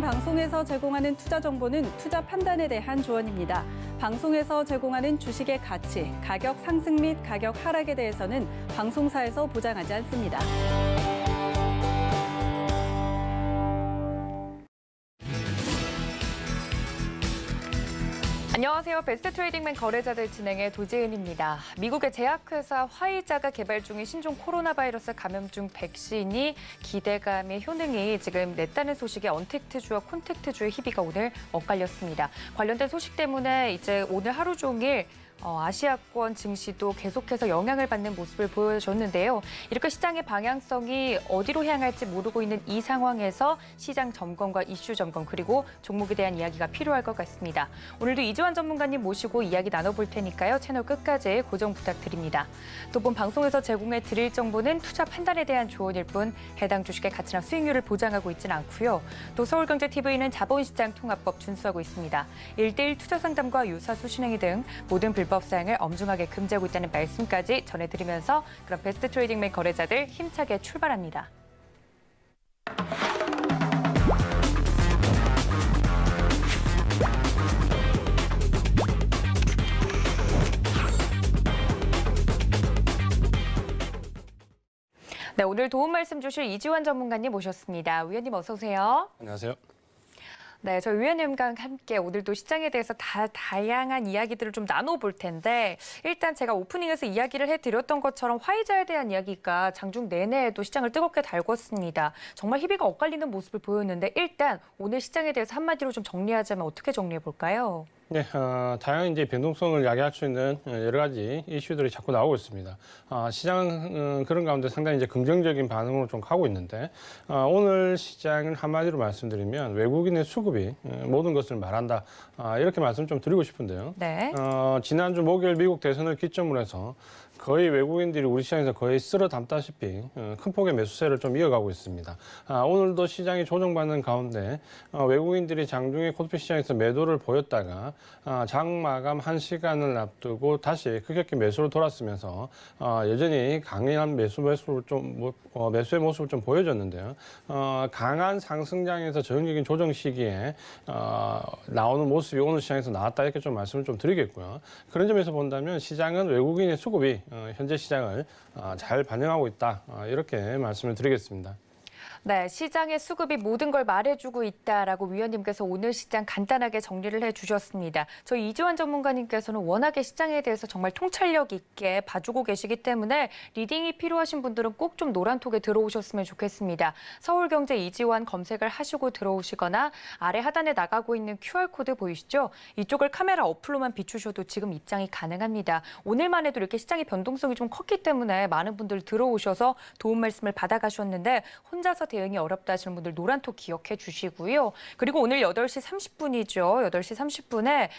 방송에서 제공하는 투자 정보는 투자 판단에 대한 조언입니다. 방송에서 제공하는 주식의 가치, 가격 상승 및 가격 하락에 대해서는 방송사에서 보장하지 않습니다. 안녕하세요. 베스트 트레이딩맨 거래자들 진행의 도지은입니다. 미국의 제약회사 화이자가 개발 중인 신종 코로나 바이러스 감염증 백신이 기대감의 효능이 지금 냈다는 소식에 언택트주와 콘택트주의 희비가 오늘 엇갈렸습니다. 관련된 소식 때문에 이제 오늘 하루 종일 아시아권 증시도 계속해서 영향을 받는 모습을 보여줬는데요. 이렇게 시장의 방향성이 어디로 향할지 모르고 있는 이 상황에서 시장 점검과 이슈 점검 그리고 종목에 대한 이야기가 필요할 것 같습니다. 오늘도 이지환 전문가님 모시고 이야기 나눠볼 테니까요. 채널 끝까지 고정 부탁드립니다. 또 본 방송에서 제공해 드릴 정보는 투자 판단에 대한 조언일 뿐 해당 주식의 가치나 수익률을 보장하고 있지는 않고요. 또 서울경제TV는 자본시장 통합법 준수하고 있습니다. 1:1 투자 상담과 유사 수신행위 등 모든 불법 사항을 엄중하게 금지하고 있다는 말씀까지 전해드리면서 그럼 베스트 트레이딩맨 거래자들 힘차게 출발합니다. 네, 오늘 도움 말씀 주실 이지환 전문가님 모셨습니다. 위원님 어서 오세요. 안녕하세요. 네, 저희 위원님과 함께 오늘도 시장에 대해서 다양한 이야기들을 좀 나눠볼 텐데 일단 제가 오프닝에서 이야기를 해드렸던 것처럼 화이자에 대한 이야기가 장중 내내에도 시장을 뜨겁게 달궜습니다. 정말 희비가 엇갈리는 모습을 보였는데 일단 오늘 시장에 대해서 한마디로 좀 정리하자면 어떻게 정리해볼까요? 네, 다양한 이제 변동성을 야기할 수 있는 여러 가지 이슈들이 자꾸 나오고 있습니다. 시장은 그런 가운데 상당히 이제 긍정적인 반응을 좀 하고 있는데, 오늘 시장을 한마디로 말씀드리면 외국인의 수급이 모든 것을 말한다. 이렇게 말씀 좀 드리고 싶은데요. 네. 지난주 목요일 미국 대선을 기점으로 해서 거의 외국인들이 우리 시장에서 거의 쓸어 담다시피 큰 폭의 매수세를 좀 이어가고 있습니다. 오늘도 시장이 조정받는 가운데 외국인들이 장중에 코스피 시장에서 매도를 보였다가 장 마감 1시간을 앞두고 다시 급격히 매수로 돌았으면서 여전히 강한 매수의 모습을 좀 보여줬는데요. 강한 상승장에서 전형적인 조정 시기에 나오는 모습이 오늘 시장에서 나왔다 이렇게 좀 말씀을 좀 드리겠고요. 그런 점에서 본다면 시장은 외국인의 수급이 현재 시장을 잘 반영하고 있다 이렇게 말씀을 드리겠습니다. 네, 시장의 수급이 모든 걸 말해주고 있다라고 위원님께서 오늘 시장 간단하게 정리를 해주셨습니다. 저희 이지환 전문가님께서는 워낙에 시장에 대해서 정말 통찰력 있게 봐주고 계시기 때문에 리딩이 필요하신 분들은 꼭 좀 노란톡에 들어오셨으면 좋겠습니다. 서울경제 이지환 검색을 하시고 들어오시거나 아래 하단에 나가고 있는 QR코드 보이시죠? 이쪽을 카메라 어플로만 비추셔도 지금 입장이 가능합니다. 오늘만 해도 이렇게 시장의 변동성이 좀 컸기 때문에 많은 분들 들어오셔서 도움 말씀을 받아가셨는데 혼자서 대응이 어렵다 하시는 분들 노란톡 기억해 주시고요. 그리고 오늘 8시 30분이죠. 8시 30분에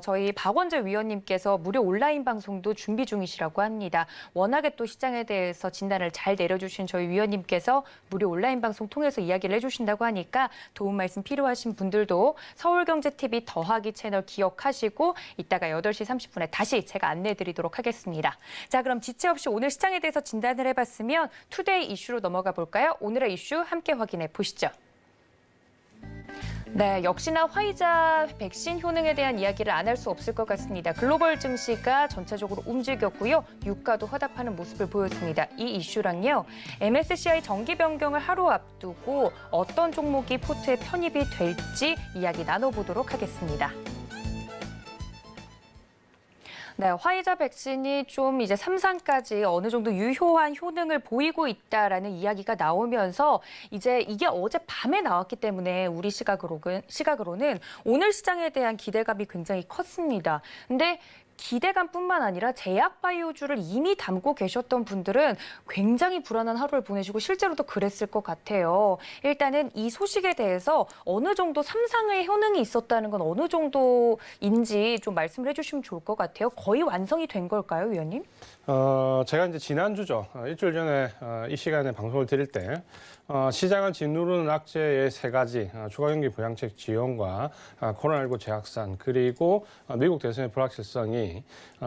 저희 박원재 위원님께서 무료 온라인 방송도 준비 중이시라고 합니다. 워낙에 또 시장에 대해서 진단을 잘 내려주신 저희 위원님께서 무료 온라인 방송 통해서 이야기를 해주신다고 하니까 도움 말씀 필요하신 분들도 서울경제TV 더하기 채널 기억하시고 이따가 8시 30분에 다시 제가 안내해 드리도록 하겠습니다. 자, 그럼 지체 없이 오늘 시장에 대해서 진단을 해봤으면 투데이 이슈로 넘어가 볼까요? 오늘의 이슈 함께 확인해 보시죠. 네, 역시나 화이자 백신 효능에 대한 이야기를 안 할 수 없을 것 같습니다. 글로벌 증시가 전체적으로 움직였고요. 유가도 화답하는 모습을 보였습니다. 이 이슈랑요. MSCI 정기 변경을 하루 앞두고 어떤 종목이 포트에 편입이 될지 이야기 나눠보도록 하겠습니다. 네, 화이자 백신이 좀 이제 3상까지 어느 정도 유효한 효능을 보이고 있다라는 이야기가 나오면서 이제 이게 어제 밤에 나왔기 때문에 우리 시각으로는 오늘 시장에 대한 기대감이 굉장히 컸습니다. 근데 기대감뿐만 아니라 제약바이오주를 이미 담고 계셨던 분들은 굉장히 불안한 하루를 보내시고 실제로도 그랬을 것 같아요. 일단은 이 소식에 대해서 어느 정도 3상의 효능이 있었다는 건 어느 정도인지 좀 말씀을 해주시면 좋을 것 같아요. 거의 완성이 된 걸까요, 위원님? 제가 이제 지난주죠. 일주일 전에 이 시간에 방송을 드릴 때 시장을 짓누르는 악재의 3가지 추가 경기 부양책 지원과 코로나19 재확산 그리고 미국 대선의 불확실성이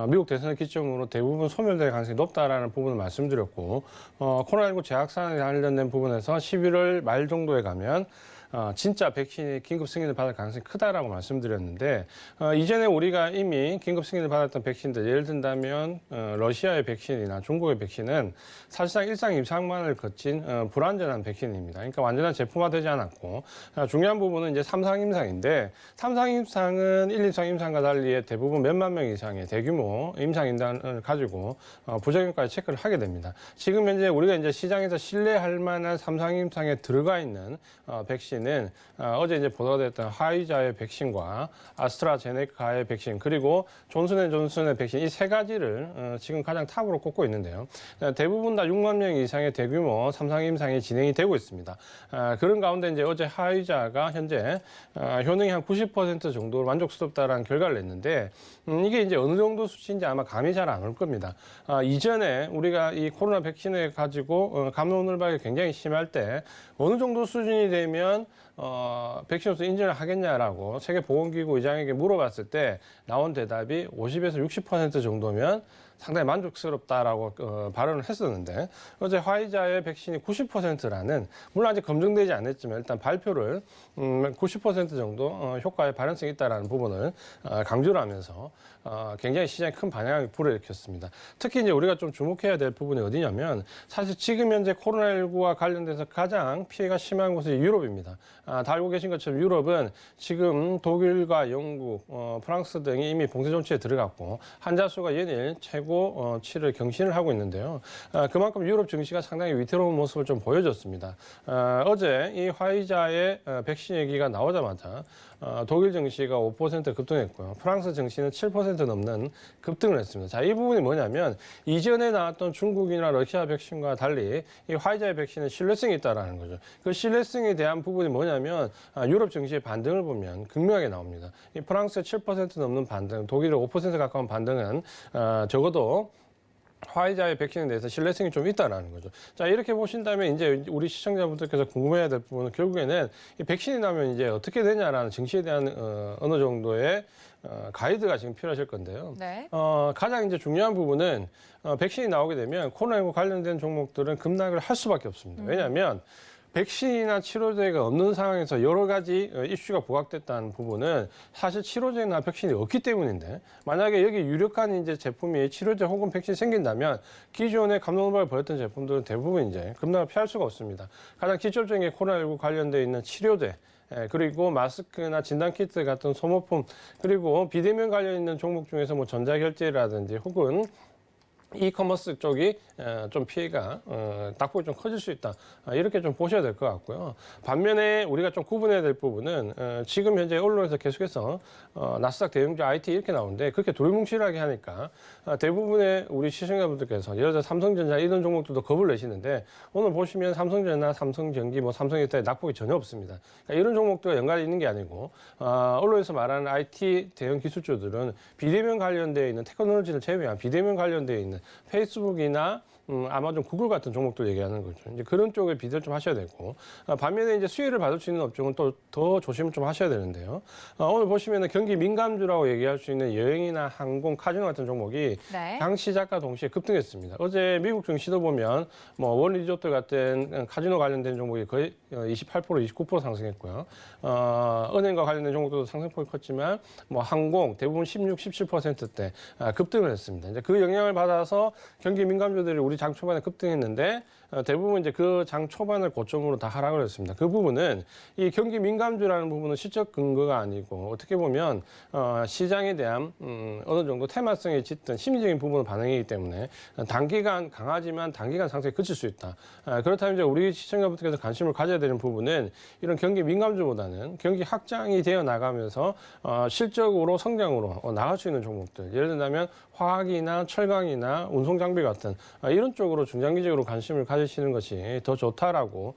미국 대선을 기점으로 대부분 소멸될 가능성이 높다라는 부분을 말씀드렸고 코로나19 재확산에 관련된 부분에서 11월 말 정도에 가면 진짜 백신이 긴급 승인을 받을 가능성이 크다라고 말씀드렸는데 이전에 우리가 이미 긴급 승인을 받았던 백신들 예를 든다면 러시아의 백신이나 중국의 백신은 사실상 일상 임상만을 거친 불완전한 백신입니다. 그러니까 완전한 제품화되지 않았고 중요한 부분은 이제 3상 임상인데 3상 임상은 1, 2상 임상과 달리 대부분 몇만 명 이상의 대규모 임상 인단을 가지고 부작용까지 체크를 하게 됩니다. 지금 현재 우리가 이제 시장에서 신뢰할 만한 3상 임상에 들어가 있는 백신은 어제 이제 보도가 됐던 화이자의 백신과 아스트라제네카의 백신 그리고 존슨앤존슨의 백신 이 세 가지를 지금 가장 탑으로 꼽고 있는데요. 대부분 다 6만 명 이상의 대규모 3상 임상이 진행이 되고 있습니다. 그런 가운데 이제 어제 화이자가 현재 효능이 한 90% 정도로 만족스럽다라는 결과를 냈는데 이게 이제 어느 정도 수치인지 아마 감이 잘 안 올 겁니다. 이전에 우리가 이 코로나 백신을 가지고 감염을박이 굉장히 심할 때 어느 정도 수준이 되면 백신으로서 인정을 하겠냐라고 세계보건기구 의장에게 물어봤을 때 나온 대답이 50에서 60% 정도면 상당히 만족스럽다라고 발언을 했었는데 어제 화이자의 백신이 90%라는 물론 아직 검증되지 않았지만 일단 발표를 90% 정도 효과의 발현성이 있다라는 부분을 강조를 하면서 굉장히 시장에 큰 반향을 불어일으켰습니다. 특히 이제 우리가 좀 주목해야 될 부분이 어디냐면 사실 지금 현재 코로나19와 관련돼서 가장 피해가 심한 곳이 유럽입니다. 다 알고 계신 것처럼 유럽은 지금 독일과 영국, 프랑스 등이 이미 봉쇄 조치에 들어갔고 환자 수가 연일 최고 7을 경신을 하고 있는데요. 그만큼 유럽 증시가 상당히 위태로운 모습을 좀 보여줬습니다. 어제 이 화이자의 백신 얘기가 나오자마자 독일 증시가 5% 급등했고요. 프랑스 증시는 7% 넘는 급등을 했습니다. 자, 이 부분이 뭐냐면 이전에 나왔던 중국이나 러시아 백신과 달리 이 화이자의 백신은 신뢰성이 있다라는 거죠. 그 신뢰성에 대한 부분이 뭐냐면 유럽 증시의 반등을 보면 극명하게 나옵니다. 이 프랑스의 7% 넘는 반등, 독일의 5% 가까운 반등은 적어도 화이자의 백신에 대해서 신뢰성이 좀 있다라는 거죠. 자, 이렇게 보신다면 이제 우리 시청자분들께서 궁금해야 될 부분은 결국에는 이 백신이 나면 이제 어떻게 되냐라는 증시에 대한 어느 정도의 가이드가 지금 필요하실 건데요. 네. 가장 이제 중요한 부분은 백신이 나오게 되면 코로나19 관련된 종목들은 급락을 할 수밖에 없습니다. 왜냐하면 백신이나 치료제가 없는 상황에서 여러 가지 이슈가 부각됐다는 부분은 사실 치료제나 백신이 없기 때문인데 만약에 여기 유력한 이제 제품이 치료제 혹은 백신이 생긴다면 기존에 감염을 벌였던 제품들은 대부분 이제 급락을 피할 수가 없습니다. 가장 기초적인 게 코로나19 관련돼 있는 치료제 그리고 마스크나 진단키트 같은 소모품 그리고 비대면 관련 있는 종목 중에서 뭐 전자결제라든지 혹은 이커머스 쪽이 좀 피해가 낙폭이 좀 커질 수 있다. 이렇게 좀 보셔야 될 것 같고요. 반면에 우리가 좀 구분해야 될 부분은 지금 현재 언론에서 계속해서 나스닥 대형주 IT 이렇게 나오는데 그렇게 돌뭉실하게 하니까 대부분의 우리 시청자분들께서 예를 들어 삼성전자 이런 종목들도 겁을 내시는데 오늘 보시면 삼성전자, 삼성전기, 뭐 삼성이타의 낙폭이 전혀 없습니다. 그러니까 이런 종목들과 연관이 있는 게 아니고 언론에서 말하는 IT 대형 기술주들은 비대면 관련되어 있는 테크놀로지를 제외한 비대면 관련되어 있는 페이스북이나 아마존, 구글 같은 종목들 얘기하는 거죠. 이제 그런 쪽에 비대를 좀 하셔야 되고 반면에 이제 수혜를 받을 수 있는 업종은 또 더 조심을 좀 하셔야 되는데요. 오늘 보시면은 경기 민감주라고 얘기할 수 있는 여행이나 항공, 카지노 같은 종목이 네. 장 시작과 동시에 급등했습니다. 어제 미국 증시도 보면 뭐 원리조트 같은 카지노 관련된 종목이 거의 28%, 29% 상승했고요. 은행과 관련된 종목도 상승폭이 컸지만 뭐 항공 대부분 16, 17%대 급등을 했습니다. 이제 그 영향을 받아서 경기 민감주들이 우리 장 초반에 급등했는데 대부분 이제 그 장 초반을 고점으로 다 하락을 했습니다. 그 부분은 이 경기 민감주라는 부분은 실적 근거가 아니고 어떻게 보면 시장에 대한 어느 정도 테마성에 짙은 심리적인 부분을 반영이기 때문에 단기간 강하지만 단기간 상승에 그칠 수 있다. 그렇다면 이제 우리 시청자분들께서 관심을 가져야 되는 부분은 이런 경기 민감주보다는 경기 확장이 되어 나가면서 실적으로 성장으로 나갈 수 있는 종목들. 예를 들면 화학이나 철강이나 운송장비 같은 이런 쪽으로 중장기적으로 관심을 가지시는 것이 더 좋다라고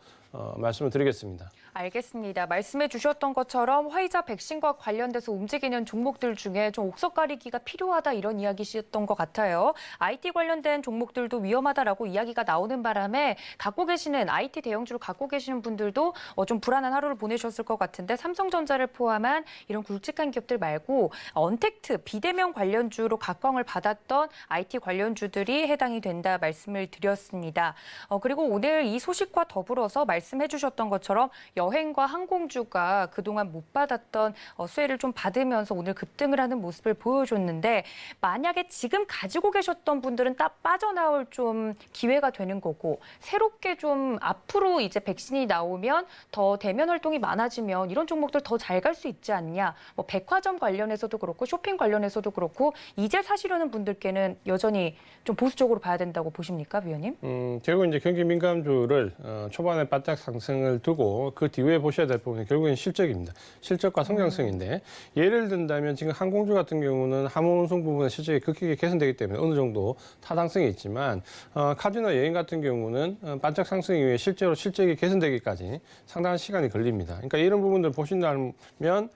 말씀을 드리겠습니다. 알겠습니다. 말씀해 주셨던 것처럼 화이자 백신과 관련돼서 움직이는 종목들 중에 좀 옥석 가리기가 필요하다 이런 이야기셨던 것 같아요. IT 관련된 종목들도 위험하다라고 이야기가 나오는 바람에 갖고 계시는 IT 대형주를 갖고 계시는 분들도 좀 불안한 하루를 보내셨을 것 같은데 삼성전자를 포함한 이런 굵직한 기업들 말고 언택트 비대면 관련주로 각광을 받았던 IT 관련주들이 해당이 된다 말씀을 드렸습니다. 그리고 오늘 이 소식과 더불어서 말씀 말씀해 주셨던 것처럼 여행과 항공주가 그동안 못 받았던 수혜를 좀 받으면서 오늘 급등을 하는 모습을 보여줬는데 만약에 지금 가지고 계셨던 분들은 딱 빠져나올 좀 기회가 되는 거고 새롭게 좀 앞으로 이제 백신이 나오면 더 대면 활동이 많아지면 이런 종목들 더 잘 갈 수 있지 않냐. 뭐 백화점 관련해서도 그렇고 쇼핑 관련해서도 그렇고 이제 사시려는 분들께는 여전히 좀 보수적으로 봐야 된다고 보십니까, 위원님? 결국 이제 경기 민감주를 초반에 바짝 상승을 두고 그 뒤에 보셔야 될 부분이 결국엔 실적입니다. 실적과 성장성인데 예를 든다면 지금 항공주 같은 경우는 항공 운송 부분의 실적이 급격히 개선되기 때문에 어느 정도 타당성이 있지만 카지노 여행 같은 경우는 바짝 상승 이후에 실제로 실적이 개선되기까지 상당한 시간이 걸립니다. 그러니까 이런 부분들 보신다면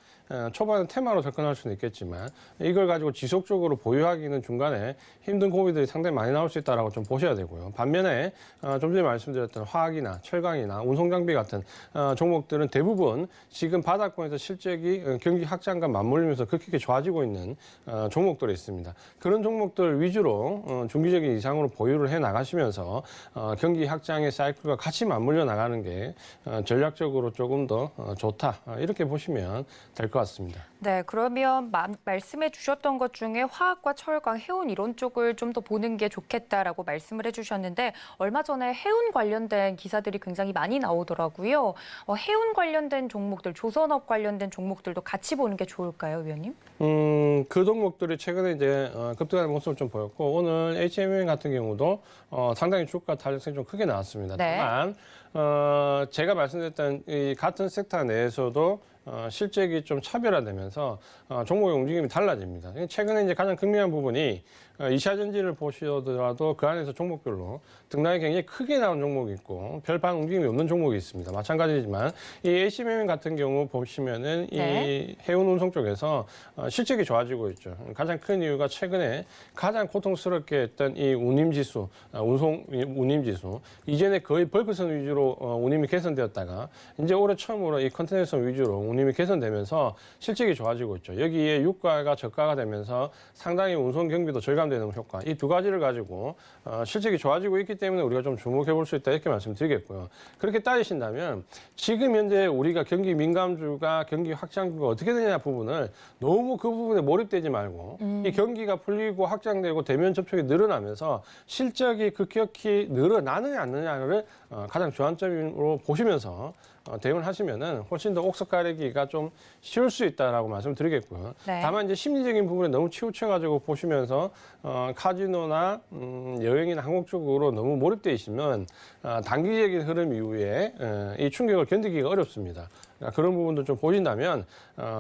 초반에 테마로 접근할 수는 있겠지만 이걸 가지고 지속적으로 보유하기는 중간에 힘든 고비들이 상당히 많이 나올 수 있다고 좀 보셔야 되고요. 반면에 좀 전에 말씀드렸던 화학이나 철강이나 운송장비 같은 종목들은 대부분 지금 바닥권에서 실적이 경기 확장과 맞물리면서 급격히 좋아지고 있는 종목들이 있습니다. 그런 종목들 위주로 중기적인 이상으로 보유를 해 나가시면서 경기 확장의 사이클과 같이 맞물려 나가는 게 전략적으로 조금 더 좋다 이렇게 보시면 될 것 같습니다. 네, 그러면 말씀해 주셨던 것 중에 화학과 철강, 해운 이런 쪽을 좀 더 보는 게 좋겠다라고 말씀을 해주셨는데 얼마 전에 해운 관련된 기사들이 굉장히 많이 나오더라고요. 해운 관련된 종목들, 조선업 관련된 종목들도 같이 보는 게 좋을까요, 위원님? 그 종목들이 최근에 이제 급등하는 모습을 좀 보였고 오늘 HMM 같은 경우도 상당히 주가 탄력성이 좀 크게 나왔습니다. 네. 다만 제가 말씀드렸던 이 같은 섹터 내에서도 실적이 좀 차별화되면서 종목의 움직임이 달라집니다. 최근에 이제 가장 극명한 부분이 2차 전지를 보시더라도 그 안에서 종목별로 등락이 굉장히 크게 나온 종목이 있고 별반 움직임이 없는 종목이 있습니다. 마찬가지지만 이 HMM 같은 경우 보시면은 이 해운 운송 쪽에서 실적이 좋아지고 있죠. 가장 큰 이유가 최근에 가장 고통스럽게 했던 이 운임지수, 운송 운임지수 이전에 거의 벌크선 위주로 운임이 개선되었다가 이제 올해 처음으로 이 컨테이너선 위주로 운임이 개선되면서 실적이 좋아지고 있죠. 여기에 유가가 저가가 되면서 상당히 운송 경비도 절감되는 효과 이 두 가지를 가지고 실적이 좋아지고 있기 때문에 우리가 좀 주목해 볼 수 있다 이렇게 말씀드리겠고요. 그렇게 따지신다면 지금 현재 우리가 경기 민감주가 경기 확장주가 어떻게 되냐 부분을 너무 그 부분에 몰입되지 말고 이 경기가 풀리고 확장되고 대면 접촉이 늘어나면서 실적이 급격히 늘어나느냐 안 느냐를 가장 주안점으로 보시면서 대응을 하시면은 훨씬 더 옥석 가리기가 좀 쉬울 수 있다라고 말씀드리겠고요. 네. 다만 이제 심리적인 부분에 너무 치우쳐가지고 보시면서 카지노나 여행이나 항공 쪽으로 너무 몰입돼 있으면 단기적인 흐름 이후에 이 충격을 견디기가 어렵습니다. 그러니까 그런 부분도 좀 보신다면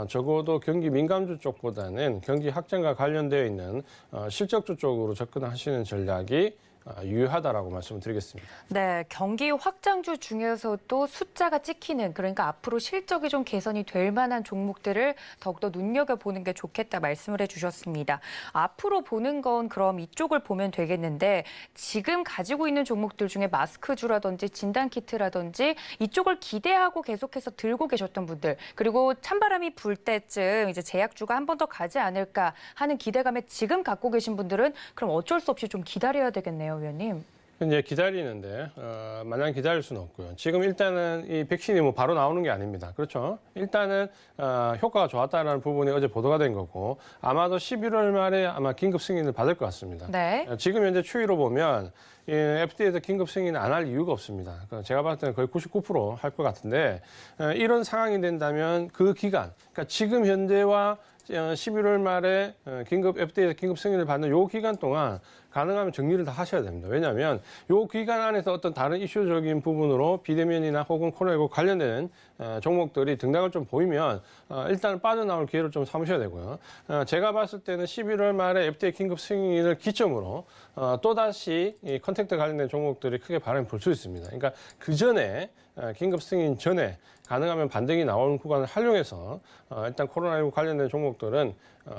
적어도 경기 민감주 쪽보다는 경기 확장과 관련되어 있는 실적주 쪽으로 접근하시는 전략이 유효하다라고 말씀을 드리겠습니다. 네, 경기 확장주 중에서도 숫자가 찍히는 그러니까 앞으로 실적이 좀 개선이 될 만한 종목들을 더욱더 눈여겨보는 게 좋겠다 말씀을 해주셨습니다. 앞으로 보는 건 그럼 이쪽을 보면 되겠는데 지금 가지고 있는 종목들 중에 마스크주라든지 진단키트라든지 이쪽을 기대하고 계속해서 들고 계셨던 분들 그리고 찬바람이 불 때쯤 이제 제약주가 한 번 더 가지 않을까 하는 기대감에 지금 갖고 계신 분들은 그럼 어쩔 수 없이 좀 기다려야 되겠네요. 위원님. 이제 기다리는데 마냥 기다릴 수는 없고요. 지금 일단은 이 백신이 뭐 바로 나오는 게 아닙니다. 그렇죠? 일단은 효과가 좋았다는 부분이 어제 보도가 된 거고 아마도 11월 말에 아마 긴급 승인을 받을 것 같습니다. 네. 지금 현재 추이로 보면 FDA에서 긴급 승인을 안 할 이유가 없습니다. 제가 봤을 때는 거의 99% 할 것 같은데 이런 상황이 된다면 그 기간, 그러니까 지금 현재와 11월 말에 FDA에서 긴급 승인을 받는 요 기간 동안 가능하면 정리를 다 하셔야 됩니다. 왜냐하면 요 기간 안에서 어떤 다른 이슈적인 부분으로 비대면이나 혹은 코로나19 관련된 종목들이 등락을 좀 보이면 일단 빠져나올 기회를 좀 삼으셔야 되고요. 제가 봤을 때는 11월 말에 FDA 긴급 승인을 기점으로 또다시 이 컨택트 관련된 종목들이 크게 바람이 불 수 있습니다. 그러니까 그 전에 긴급 승인 전에 가능하면 반등이 나오는 구간을 활용해서 일단 코로나19 관련된 종목들은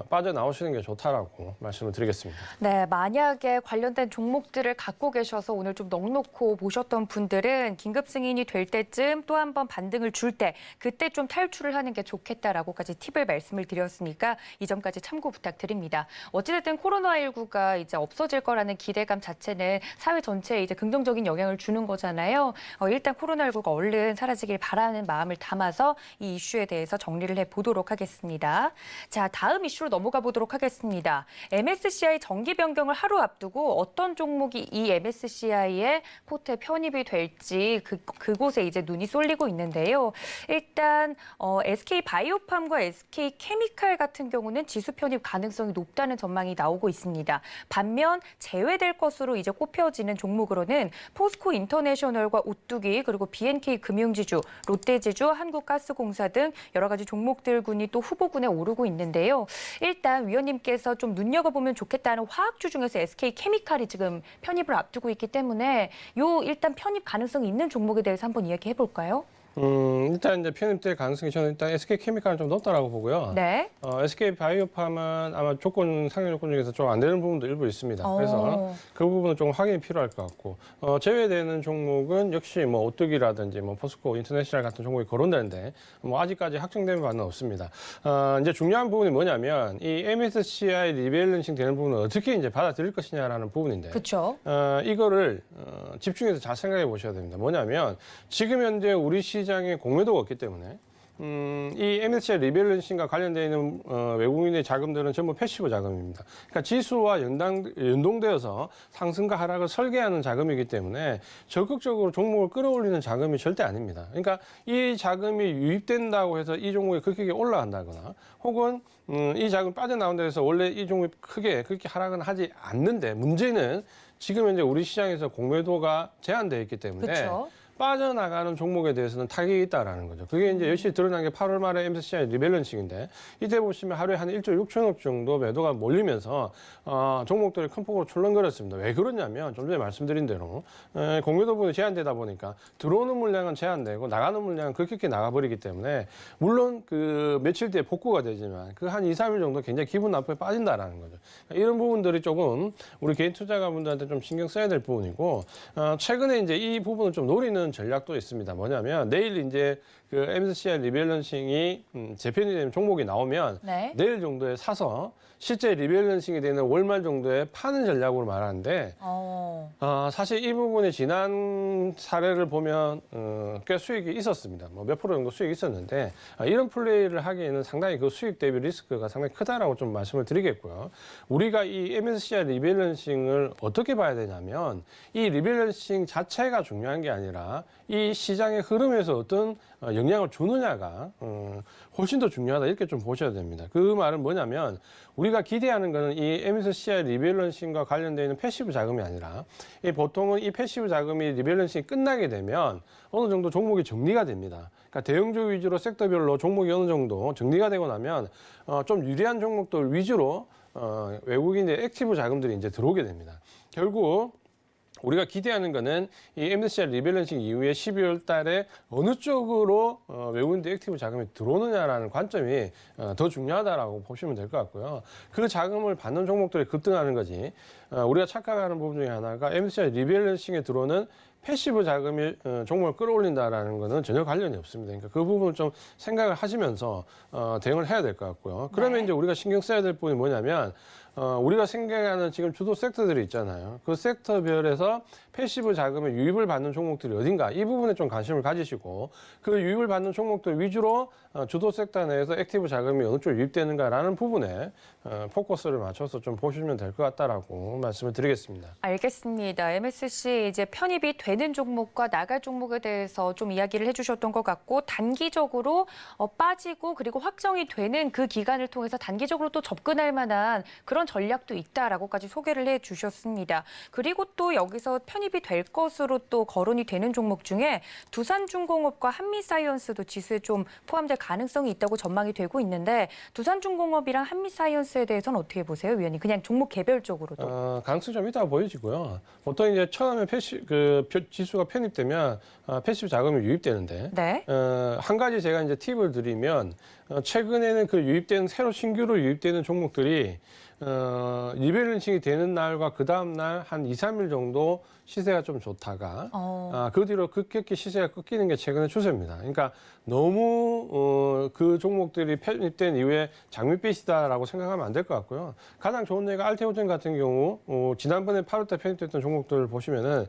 빠져나오시는 게 좋다라고 말씀을 드리겠습니다. 네, 만약에 관련된 종목들을 갖고 계셔서 오늘 좀 넉넉히 보셨던 분들은 긴급 승인이 될 때쯤 또 한 번 반등을 줄 때 그때 좀 탈출을 하는 게 좋겠다라고까지 팁을 말씀을 드렸으니까 이 점까지 참고 부탁드립니다. 어찌됐든 코로나19가 이제 없어질 거라는 기대감 자체는 사회 전체에 이제 긍정적인 영향을 주는 거잖아요. 일단 코로나19가 이슈가 얼른 사라지길 바라는 마음을 담아서 이 이슈에 대해서 정리를 해보도록 하겠습니다. 자, 다음 이슈로 넘어가 보도록 하겠습니다. MSCI 정기 변경을 하루 앞두고 어떤 종목이 이 MSCI의 포트에 편입이 될지 그곳에 이제 눈이 쏠리고 있는데요. 일단 SK 바이오팜과 SK 케미칼 같은 경우는 지수 편입 가능성이 높다는 전망이 나오고 있습니다. 반면 제외될 것으로 이제 꼽혀지는 종목으로는 포스코 인터내셔널과 오뚜기 그리고 B&K 금융지주, 롯데지주, 한국가스공사 등 여러 가지 종목들군이 또 후보군에 오르고 있는데요. 일단 위원님께서 좀 눈여겨보면 좋겠다는 화학주 중에서 SK 케미칼이 지금 편입을 앞두고 있기 때문에 일단 편입 가능성이 있는 종목에 대해서 한번 이야기해 볼까요? 일단 이제 편입될 가능성이 저는 일단 SK 케미칼은 좀 높다라고 보고요. 네. SK 바이오팜은 아마 상용 조건 중에서 좀 안 되는 부분도 일부 있습니다. 그래서 그 부분은 좀 확인이 필요할 것 같고, 제외되는 종목은 역시 뭐 오뚜기라든지 뭐 포스코 인터내셔널 같은 종목이 거론되는데 뭐 아직까지 확정된 바는 없습니다. 이제 중요한 부분이 뭐냐면 이 MSCI 리밸런싱 되는 부분을 어떻게 이제 받아들일 것이냐라는 부분인데, 그렇죠. 이거를 집중해서 잘 생각해 보셔야 됩니다. 뭐냐면 지금 현재 우리 시장에 공매도가 없기 때문에 이 MSCI 리밸런싱과 관련되어 있는 외국인의 자금들은 전부 패시브 자금입니다. 그러니까 지수와 연동되어서 상승과 하락을 설계하는 자금이기 때문에 적극적으로 종목을 끌어올리는 자금이 절대 아닙니다. 그러니까 이 자금이 유입된다고 해서 이 종목이 그렇게 올라간다거나 혹은 이 자금 빠져나온다고 해서 원래 이 종목이 크게 그렇게 하락은 하지 않는데, 문제는 지금 현재 우리 시장에서 공매도가 제한되어 있기 때문에 그렇죠. 빠져나가는 종목에 대해서는 타격이 있다라는 거죠. 그게 이제 열심히 드러난 게 8월 말에 MSCI 리밸런싱인데, 이때 보시면 하루에 한 1조 6천억 정도 매도가 몰리면서 종목들이 큰 폭으로 출렁거렸습니다. 왜 그러냐면 좀 전에 말씀드린 대로 공매도 부분이 제한되다 보니까 들어오는 물량은 제한되고 나가는 물량은 급격히 나가버리기 때문에, 물론 그 며칠 뒤에 복구가 되지만 그 한 2, 3일 정도 굉장히 기분 나쁘게 빠진다라는 거죠. 이런 부분들이 조금 우리 개인 투자가분들한테 좀 신경 써야 될 부분이고, 최근에 이제 이 부분을 좀 노리는 전략도 있습니다. 뭐냐면 내일 이제 그 MSCI 리밸런싱이 재편이 되는 종목이 나오면 네. 내일 정도에 사서 실제 리밸런싱이 되는 월말 정도에 파는 전략으로 말하는데, 사실 이 부분이 지난 사례를 보면 꽤 수익이 있었습니다. 뭐 몇 프로 정도 수익이 있었는데, 이런 플레이를 하기에는 상당히 그 수익 대비 리스크가 상당히 크다라고 좀 말씀을 드리겠고요. 우리가 이 MSCI 리밸런싱을 어떻게 봐야 되냐면, 이 리밸런싱 자체가 중요한 게 아니라 이 시장의 흐름에서 어떤 영향을 주느냐가 훨씬 더 중요하다, 이렇게 좀 보셔야 됩니다. 그 말은 뭐냐면, 우리가 기대하는 것은 이 MSCI 리밸런싱과 관련되어 있는 패시브 자금이 아니라, 보통은 이 패시브 자금이 리밸런싱이 끝나게 되면 어느 정도 종목이 정리가 됩니다. 그러니까 대형주 위주로 섹터별로 종목이 어느 정도 정리가 되고 나면 좀 유리한 종목들 위주로 외국인의 액티브 자금들이 이제 들어오게 됩니다. 결국 우리가 기대하는 거는 이 MSCI 리밸런싱 이후에 12월 달에 어느 쪽으로 외국인들 액티브 자금이 들어오느냐라는 관점이 더 중요하다라고 보시면 될 것 같고요. 그 자금을 받는 종목들이 급등하는 거지, 우리가 착각하는 부분 중에 하나가 MSCI 리밸런싱에 들어오는 패시브 자금이 종목을 끌어올린다라는 거는 전혀 관련이 없습니다. 그러니까 그 부분을 좀 생각을 하시면서 대응을 해야 될 것 같고요. 그러면 네. 이제 우리가 신경 써야 될 부분이 뭐냐면, 우리가 생각하는 지금 주도 섹터들이 있잖아요. 그 섹터별에서 패시브 자금의 유입을 받는 종목들이 어딘가, 이 부분에 좀 관심을 가지시고, 그 유입을 받는 종목들 위주로 주도 섹터 내에서 액티브 자금이 어느 쪽 유입되는가라는 부분에 포커스를 맞춰서 좀 보시면 될 것 같다라고 말씀을 드리겠습니다. 알겠습니다. MSCI 이제 편입이 되는 종목과 나갈 종목에 대해서 좀 이야기를 해주셨던 것 같고, 단기적으로 빠지고 그리고 확정이 되는 그 기간을 통해서 단기적으로 또 접근할 만한 그런 전략도 있다라고까지 소개를 해주셨습니다. 그리고 또 여기서 편입이 될 것으로 또 거론이 되는 종목 중에 두산중공업과 한미사이언스도 지수에 좀 포함될 가능성이 있다고 전망이 되고 있는데, 두산중공업이랑 한미사이언스에 대해서는 어떻게 보세요, 위원님? 그냥 종목 개별적으로도. 가능성이 좀 있다고 보여지고요. 보통 이제 처음에 지수가 편입되면 패시브 자금이 유입되는데, 네. 한 가지 제가 이제 팁을 드리면, 최근에는 그 유입되는 신규로 유입되는 종목들이 리밸런싱이 되는 날과 그 다음 날 한 2, 3일 정도 시세가 좀 좋다가 그 뒤로 급격히 시세가 꺾이는 게 최근의 추세입니다. 그러니까 너무 그 종목들이 편입된 이후에 장밋빛이다라고 생각하면 안 될 것 같고요. 가장 좋은 예가 알테오젠 같은 경우 지난번에 8월 때 편입됐던 종목들을 보시면은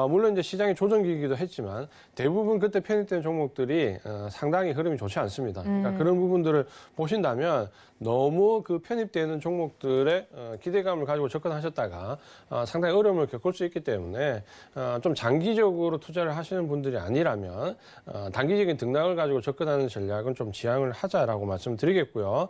물론 이제 시장의 조정기이기도 했지만 대부분 그때 편입된 종목들이 상당히 흐름이 좋지 않습니다. 그러니까 그런 부분들을 보신다면 너무 그 편입되는 종목들의 기대감을 가지고 접근하셨다가 상당히 어려움을 겪을 수 있기 때문에 좀 장기적으로 투자를 하시는 분들이 아니라면 단기적인 등락을 가지고 접근하는 전략은 좀 지양을 하자라고 말씀드리겠고요.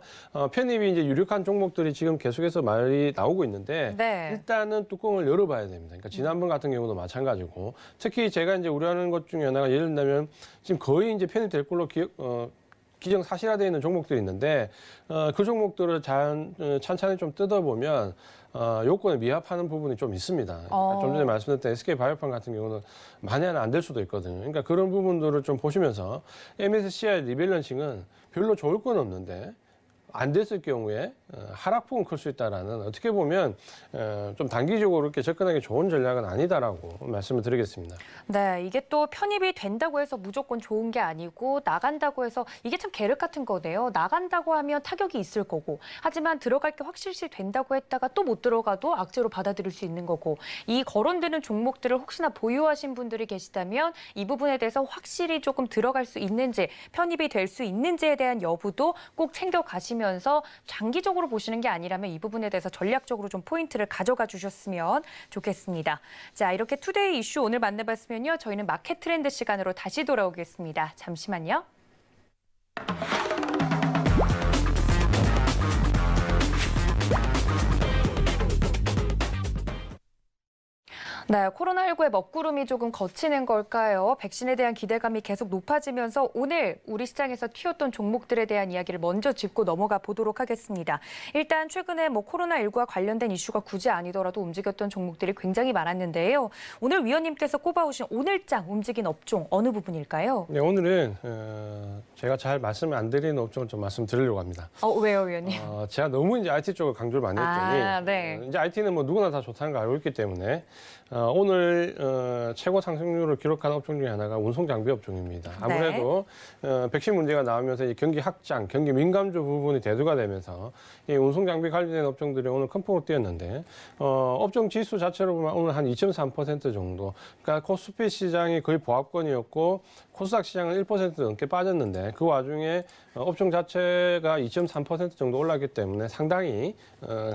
편입이 이제 유력한 종목들이 지금 계속해서 말이 나오고 있는데 네. 일단은 뚜껑을 열어봐야 됩니다. 그러니까 지난번 같은 경우도 마찬가지고 특히 제가 이제 우려하는 것 중에 하나가 예를 들면 지금 거의 이제 편입될 걸로 기정사실화되어 있는 종목들이 있는데 그 종목들을 찬찬히 좀 뜯어보면 요건에 미합하는 부분이 좀 있습니다. 그러니까 좀 전에 말씀드렸던 SK바이오팜 같은 경우는 만약에 안 될 수도 있거든요. 그러니까 그런 부분들을 좀 보시면서 MSCI 리밸런싱은 별로 좋을 건 없는데 안 됐을 경우에 하락폭은 클 수 있다라는 어떻게 보면 좀 단기적으로 이렇게 접근하기 좋은 전략은 아니다라고 말씀을 드리겠습니다. 네, 이게 또 편입이 된다고 해서 무조건 좋은 게 아니고 나간다고 해서 이게 참 계륵 같은 거네요. 나간다고 하면 타격이 있을 거고 하지만 들어갈 게 확실시 된다고 했다가 또 못 들어가도 악재로 받아들일 수 있는 거고 이 거론되는 종목들을 혹시나 보유하신 분들이 계시다면 이 부분에 대해서 확실히 조금 들어갈 수 있는지 편입이 될 수 있는지에 대한 여부도 꼭 챙겨가시면서 장기적으로 보시는 게 아니라면 이 부분에 대해서 전략적으로 좀 포인트를 가져가 주셨으면 좋겠습니다. 자, 이렇게 투데이 이슈 오늘 만나봤으면요. 저희는 마켓 트렌드 시간으로 다시 돌아오겠습니다. 잠시만요. 네, 코로나19의 먹구름이 조금 걷히는 걸까요? 백신에 대한 기대감이 계속 높아지면서 오늘 우리 시장에서 튀었던 종목들에 대한 이야기를 먼저 짚고 넘어가 보도록 하겠습니다. 일단 최근에 코로나19와 관련된 이슈가 굳이 아니더라도 움직였던 종목들이 굉장히 많았는데요. 오늘 위원님께서 꼽아오신 오늘장 움직인 업종 어느 부분일까요? 네, 오늘은 제가 잘 말씀을 안 드리는 업종을 좀 말씀드리려고 합니다. 왜요, 위원님? 제가 너무 이제 IT 쪽을 강조를 많이 했더니 네. 이제 IT는 뭐 누구나 다 좋다는 걸 알고 있기 때문에 오늘 최고 상승률을 기록한 업종 중에 하나가 운송장비 업종입니다. 아무래도 백신 문제가 나오면서 이 경기 확장, 경기 민감주 부분이 대두가 되면서 이 운송장비 관련된 업종들이 오늘 큰 폭으로 뛰었는데 업종 지수 자체로 보면 오늘 한 2.3% 정도. 그러니까 코스피 시장이 거의 보합권이었고 코스닥 시장은 1% 넘게 빠졌는데 그 와중에 업종 자체가 2.3% 정도 올랐기 때문에 상당히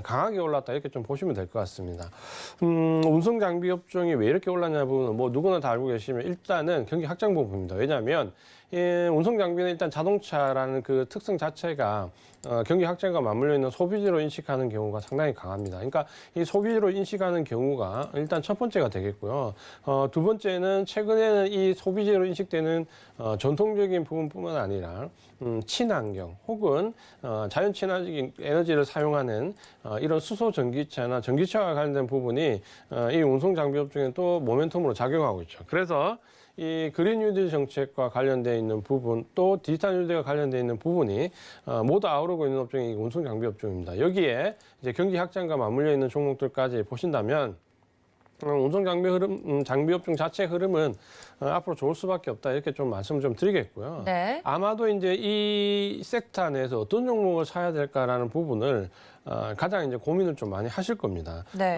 강하게 올랐다 이렇게 좀 보시면 될 것 같습니다. 운송장비 업종이 왜 이렇게 올랐냐 부분은 뭐 누구나 다 알고 계시면 일단은 경기 확장 부분입니다. 왜냐하면 운송장비는 일단 자동차라는 그 특성 자체가 경기 확장과 맞물려 있는 소비재로 인식하는 경우가 상당히 강합니다. 그러니까 이 소비재로 인식하는 경우가 일단 첫 번째가 되겠고요. 두 번째는 최근에는 이 소비재로 인식되는 전통적인 부분뿐만 아니라 친환경 혹은 자연 친화적인 에너지를 사용하는 이런 수소 전기차나 전기차와 관련된 부분이 이 운송 장비 업종에 또 모멘텀으로 작용하고 있죠. 그래서 이 그린 뉴딜 정책과 관련되어 있는 부분 또 디지털 뉴딜과 관련되어 있는 부분이 모두 아우르고 있는 업종이 운송 장비 업종입니다. 여기에 이제 경기 확장과 맞물려 있는 종목들까지 보신다면 운송 장비 업종 자체 흐름은 앞으로 좋을 수밖에 없다 이렇게 좀 말씀을 좀 드리겠고요. 네. 아마도 이제 이 섹터 내에서 어떤 종목을 사야 될까라는 부분을 가장 이제 고민을 좀 많이 하실 겁니다. 네.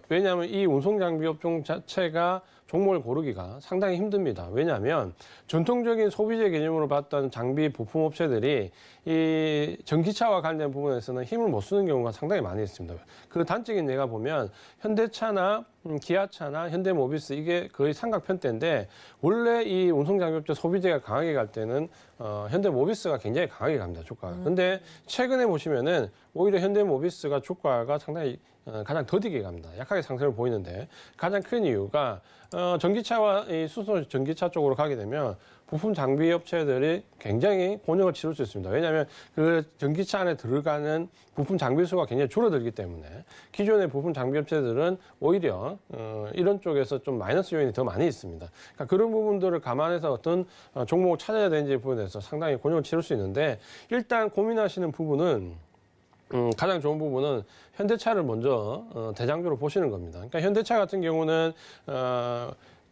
왜냐하면 이 운송 장비 업종 자체가 종목을 고르기가 상당히 힘듭니다. 왜냐하면 전통적인 소비재 개념으로 봤던 장비 부품 업체들이 이 전기차와 관련된 부분에서는 힘을 못 쓰는 경우가 상당히 많이 있습니다. 그 단적인 예가 보면 현대차나 기아차나 현대모비스 이게 거의 삼각편대인데 원래 이 운송장비업체 소비재가 강하게 갈 때는 현대모비스가 굉장히 강하게 갑니다. 주가가. 근데 최근에 보시면은 오히려 현대모비스가 주가가 상당히 가장 더디게 갑니다. 약하게 상승을 보이는데 가장 큰 이유가 전기차와 이 수소 전기차 쪽으로 가게 되면 부품 장비 업체들이 굉장히 곤욕을 치를 수 있습니다. 왜냐하면 그 전기차 안에 들어가는 부품 장비 수가 굉장히 줄어들기 때문에 기존의 부품 장비 업체들은 오히려 이런 쪽에서 좀 마이너스 요인이 더 많이 있습니다. 그러니까 그런 부분들을 감안해서 어떤 종목을 찾아야 되는지 부분에서 상당히 곤욕을 치를 수 있는데 일단 고민하시는 부분은 가장 좋은 부분은 현대차를 먼저 대장주로 보시는 겁니다. 그러니까 현대차 같은 경우는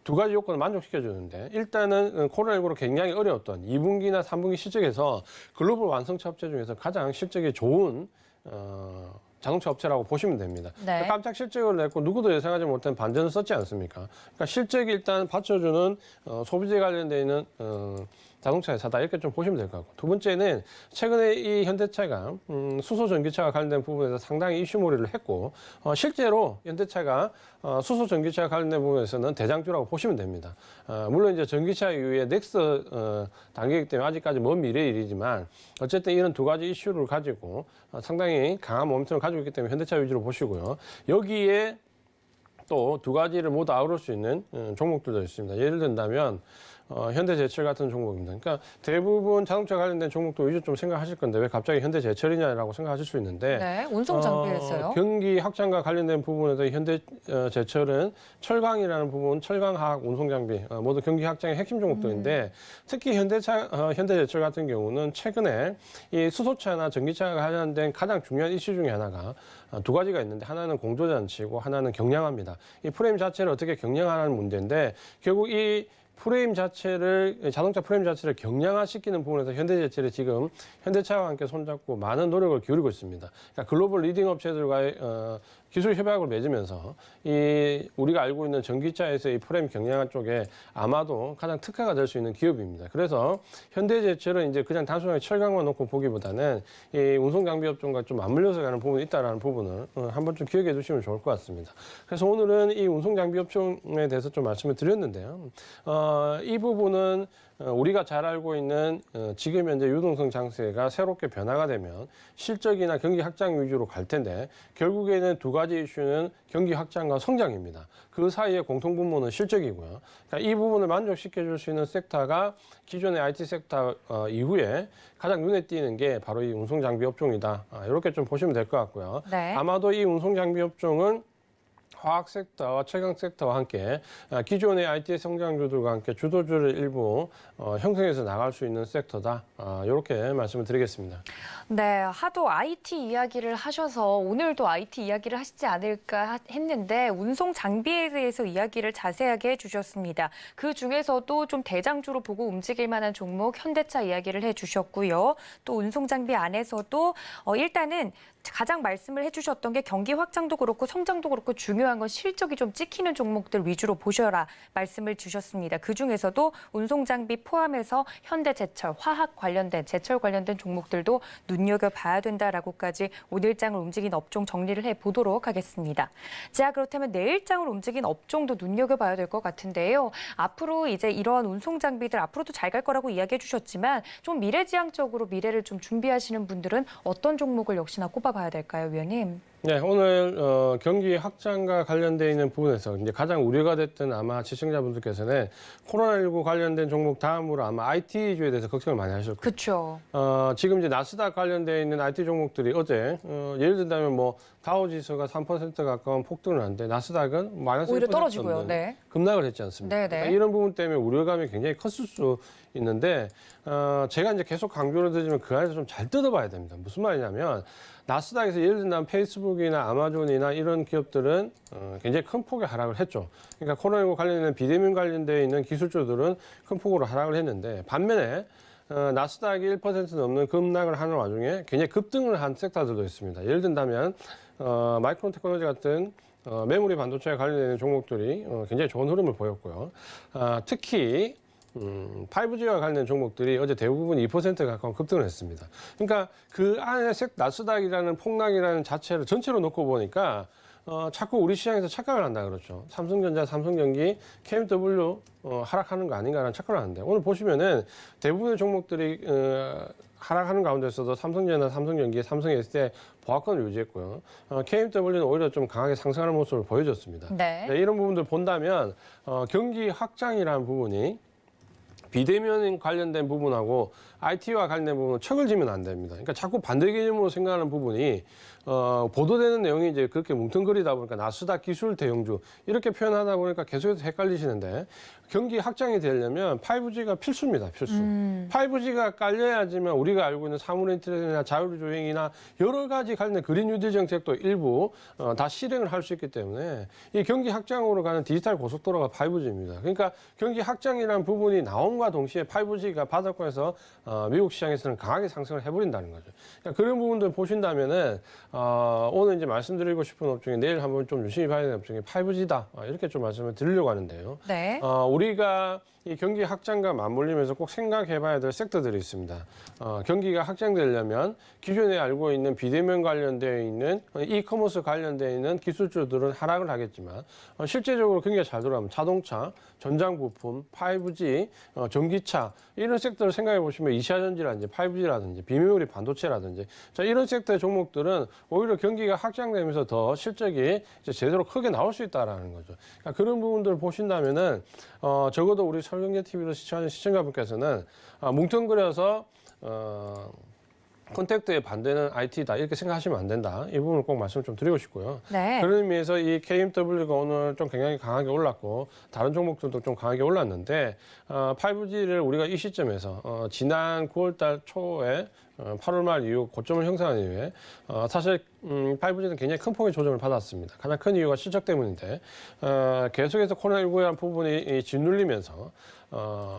두 가지 요건을 만족시켜주는데 일단은 코로나19로 굉장히 어려웠던 2분기나 3분기 실적에서 글로벌 완성차 업체 중에서 가장 실적이 좋은 자동차 업체라고 보시면 됩니다. 네. 깜짝 실적을 냈고 누구도 예상하지 못한 반전을 썼지 않습니까? 그러니까 실적이 일단 받쳐주는 소비재 관련돼 있는 자동차 회사다 이렇게 좀 보시면 될 것 같고, 두 번째는 최근에 이 현대차가 수소 전기차와 관련된 부분에서 상당히 이슈몰이를 했고, 실제로 현대차가 수소 전기차 관련된 부분에서는 대장주라고 보시면 됩니다. 물론 이제 전기차 이후에 넥스 단계이기 때문에 아직까지 먼 미래의 일이지만 어쨌든 이런 두 가지 이슈를 가지고 상당히 강한 모멘텀을 가지고 있기 때문에 현대차 위주로 보시고요. 여기에 또 두 가지를 모두 아우를 수 있는 종목들도 있습니다. 예를 든다면 현대제철 같은 종목입니다. 그러니까 대부분 자동차 관련된 종목도 위주 좀 생각하실 건데 왜 갑자기 현대제철이냐라고 생각하실 수 있는데, 네, 운송 장비에서요. 경기 확장과 관련된 부분에서 현대제철은 철강이라는 부분, 철강화학, 운송 장비 모두 경기 확장의 핵심 종목들인데 특히 현대제철 같은 경우는 최근에 이 수소차나 전기차와 관련된 가장 중요한 이슈 중에 하나가 두 가지가 있는데, 하나는 공조장치고 하나는 경량화입니다. 이 프레임 자체를 어떻게 경량화하는 문제인데, 결국 이 프레임 자체를, 자동차 프레임 자체를 경량화시키는 부분에서 현대제철이 지금 현대차와 함께 손잡고 많은 노력을 기울이고 있습니다. 그러니까 글로벌 리딩 업체들과의 기술 협약을 맺으면서 이 우리가 알고 있는 전기차에서 이 프레임 경량화 쪽에 아마도 가장 특화가 될 수 있는 기업입니다. 그래서 현대제철은 이제 그냥 단순하게 철강만 놓고 보기보다는 이 운송 장비 업종과 좀 맞물려서 가는 부분이 있다라는 부분을 한번 좀 기억해 두시면 좋을 것 같습니다. 그래서 오늘은 이 운송 장비 업종에 대해서 좀 말씀을 드렸는데요. 이 부분은 우리가 잘 알고 있는 지금 현재 유동성 장세가 새롭게 변화가 되면 실적이나 경기 확장 위주로 갈 텐데, 결국에는 두 가지 이슈는 경기 확장과 성장입니다. 그 사이에 공통분모는 실적이고요. 그러니까 이 부분을 만족시켜 줄 수 있는 섹터가 기존의 IT 섹터 이후에 가장 눈에 띄는 게 바로 이 운송 장비 업종이다. 이렇게 좀 보시면 될 것 같고요. 네. 아마도 이 운송 장비 업종은 화학 섹터와 채광 섹터와 함께 기존의 IT 성장주들과 함께 주도주를 일부 형성해서 나갈 수 있는 섹터다. 이렇게 말씀을 드리겠습니다. 네, 하도 IT 이야기를 하셔서 오늘도 IT 이야기를 하시지 않을까 했는데 운송 장비에 대해서 이야기를 자세하게 해주셨습니다. 그 중에서도 좀 대장주로 보고 움직일 만한 종목 현대차 이야기를 해주셨고요. 또 운송 장비 안에서도 일단은 가장 말씀을 해주셨던 게 경기 확장도 그렇고 성장도 그렇고 중요한 건 실적이 좀 찍히는 종목들 위주로 보셔라 말씀을 주셨습니다. 그중에서도 운송장비 포함해서 현대제철, 화학 관련된, 제철 관련된 종목들도 눈여겨봐야 된다라고까지 오늘장을 움직인 업종 정리를 해보도록 하겠습니다. 자, 그렇다면 내일장을 움직인 업종도 눈여겨봐야 될 것 같은데요. 앞으로 이제 이런 운송장비들 앞으로도 잘 갈 거라고 이야기해 주셨지만 좀 미래지향적으로 미래를 좀 준비하시는 분들은 어떤 종목을 역시나 꼽아봐야 될까요, 위원님? 네, 오늘 경기 확장과 관련되어 있는 부분에서 이제 가장 우려가 됐던 아마 시청자분들께서는 코로나19 관련된 종목 다음으로 아마 IT주에 대해서 걱정을 많이 하셨을 거예요. 그렇죠. 지금 이제 나스닥 관련되어 있는 IT 종목들이 어제 예를 든다면 뭐 다우지수가 3% 가까운 폭등을 하는데 나스닥은 마이너스 오히려 1% 떨어지고요. 넘는 네. 급락을 했지 않습니까? 네네. 그러니까 이런 부분 때문에 우려감이 굉장히 컸을 수 있는데 제가 이제 계속 강조를 드리면 그 안에서 좀 잘 뜯어봐야 됩니다. 무슨 말이냐면 나스닥에서 예를 들면 페이스북이나 아마존이나 이런 기업들은 굉장히 큰 폭의 하락을 했죠. 그러니까 코로나19 관련된 비대면 관련되어 있는 기술주들은 큰 폭으로 하락을 했는데, 반면에 나스닥이 1% 넘는 급락을 하는 와중에 굉장히 급등을 한 섹터들도 있습니다. 예를 든다면 마이크론 테크놀로지 같은 메모리 반도체에 관련된 종목들이 굉장히 좋은 흐름을 보였고요. 특히 5G와 관련된 종목들이 어제 대부분 2% 가까운 급등을 했습니다. 그러니까 그 안에 나스닥이라는 폭락이라는 자체를 전체로 놓고 보니까 자꾸 우리 시장에서 착각을 한다 그렇죠. 삼성전자, 삼성전기, KMW 하락하는 거 아닌가라는 착각을 하는데, 오늘 보시면은 대부분의 종목들이 하락하는 가운데서도 삼성전자, 삼성전기, 삼성SDI 보합권을 유지했고요. KMW는 오히려 좀 강하게 상승하는 모습을 보여줬습니다. 네. 네, 이런 부분들 본다면 경기 확장이라는 부분이 비대면 관련된 부분하고 IT와 관련된 부분은 척을 지면 안 됩니다. 그러니까 자꾸 반대 개념으로 생각하는 부분이 보도되는 내용이 이제 그렇게 뭉텅거리다 보니까 나스닥 기술 대형주 이렇게 표현하다 보니까 계속해서 헷갈리시는데, 경기 확장이 되려면 5G가 필수입니다. 필수. 5G가 깔려야지만 우리가 알고 있는 사물 인터넷이나 자율주행이나 여러 가지 관련된 그린 뉴딜 정책도 일부 다 실행을 할 수 있기 때문에 이 경기 확장으로 가는 디지털 고속도로가 5G입니다. 그러니까 경기 확장이라는 부분이 나온 이동과 동시에 5G가 바닥권에서 미국 시장에서는 강하게 상승을 해버린다는 거죠. 그러니까 그런 부분들 보신다면은 오늘 이제 말씀드리고 싶은 업종이 내일 한번 좀 유심히 봐야 되는 업종이 5G다 이렇게 좀 말씀을 드리려고 하는데요. 네. 우리가 이 경기 확장과 맞물리면서 꼭 생각해봐야 될 섹터들이 있습니다. 경기가 확장되려면 기존에 알고 있는 비대면 관련되어 있는 이커머스 관련되어 있는 기술주들은 하락을 하겠지만 실제적으로 경기가 잘 돌아가면 자동차, 전장 부품, 5G, 전기차 이런 섹터를 생각해 보시면 이시아전지라든지 5G라든지 비메모리 반도체라든지 자 이런 섹터의 종목들은 오히려 경기가 확장되면서 더 실적이 이제 제대로 크게 나올 수 있다라는 거죠. 그러니까 그런 부분들을 보신다면은 적어도 우리 설경제 TV로 시청하는 시청자분께서는 뭉텅그려서 콘택트에 반대는 IT다 이렇게 생각하시면 안 된다. 이 부분을 꼭 말씀을 좀 드리고 싶고요. 네. 그런 의미에서 이 KMW가 오늘 좀 굉장히 강하게 올랐고 다른 종목들도 좀 강하게 올랐는데 5G를 우리가 이 시점에서 지난 9월달 초에 8월 말 이후 고점을 형성한 이후에 사실 5G는 굉장히 큰 폭의 조정을 받았습니다. 가장 큰 이유가 실적 때문인데 계속해서 코로나19에 대한 부분이 짓눌리면서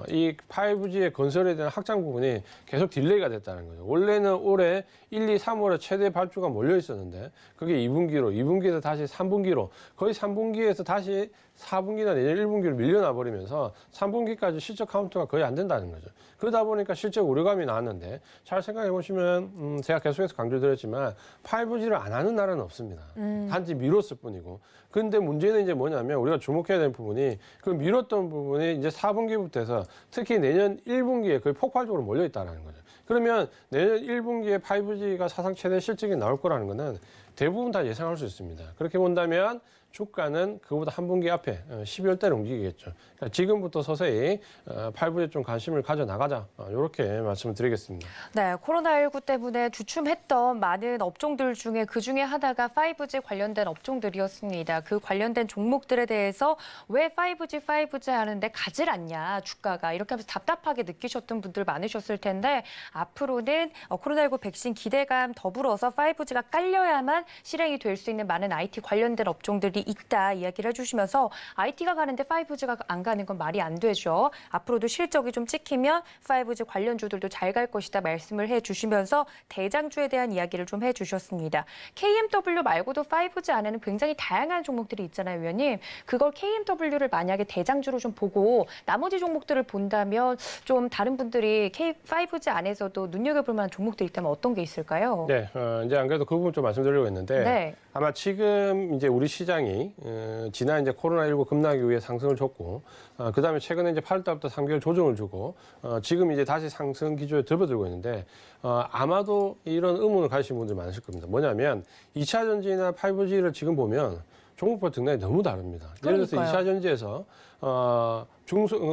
이 5G의 건설에 대한 확장 부분이 계속 딜레이가 됐다는 거죠. 원래는 올해 1, 2, 3월에 최대 발주가 몰려 있었는데 그게 2분기로, 2분기에서 다시 3분기로 거의 3분기에서 다시 4분기나 내년 1분기로 밀려나 버리면서 3분기까지 실적 카운트가 거의 안 된다는 거죠. 그러다 보니까 실적 우려감이 나왔는데 잘 생각해 보시면 제가 계속해서 강조드렸지만 5G를 안 하는 나라는 없습니다. 단지 미뤘을 뿐이고. 근데 문제는 이제 뭐냐면 우리가 주목해야 되는 부분이 그 미뤘던 부분이 이제 4분기부터 해서 특히 내년 1분기에 거의 폭발적으로 몰려 있다는 거죠. 그러면 내년 1분기에 5G가 사상 최대 실적이 나올 거라는 거는 대부분 다 예상할 수 있습니다. 그렇게 본다면 주가는 그보다 한 분기 앞에 12월 달에 움직이겠죠. 그러니까 지금부터 서서히 5G에 좀 관심을 가져나가자 이렇게 말씀을 드리겠습니다. 네, 코로나19 때문에 주춤했던 많은 업종들 중에 그중에 하나가 5G 관련된 업종들이었습니다. 그 관련된 종목들에 대해서 왜 5G 하는데 가질 않냐, 주가가 이렇게 하면서 답답하게 느끼셨던 분들 많으셨을 텐데 앞으로는 코로나19 백신 기대감 더불어서 5G가 깔려야만 실행이 될 수 있는 많은 IT 관련된 업종들이 있다 이야기를 해주시면서 IT가 가는데 5G가 안 가는 건 말이 안 되죠. 앞으로도 실적이 좀 찍히면 5G 관련주들도 잘 갈 것이다 말씀을 해주시면서 대장주에 대한 이야기를 좀 해주셨습니다. KMW 말고도 5G 안에는 굉장히 다양한 종목들이 있잖아요, 위원님. 그걸 KMW를 만약에 대장주로 좀 보고 나머지 종목들을 본다면 좀 다른 분들이 5G 안에서도 눈여겨볼 만한 종목들이 있다면 어떤 게 있을까요? 네, 이제 안 그래도 그 부분 좀 말씀드리려고 했는데 네. 아마 지금 이제 우리 시장이 지난 이제 코로나19 급락 이후에 상승을 줬고 그다음에 최근에 이제 8월달부터 3개월 조정을 주고 지금 이제 다시 상승 기조에 접어들고 있는데 아마도 이런 의문을 가지신 분들 많으실 겁니다. 뭐냐면 2차 전지나 5G를 지금 보면 종목별 등락이 너무 다릅니다. 예를 들어서 그러니까요. 2차 전지에서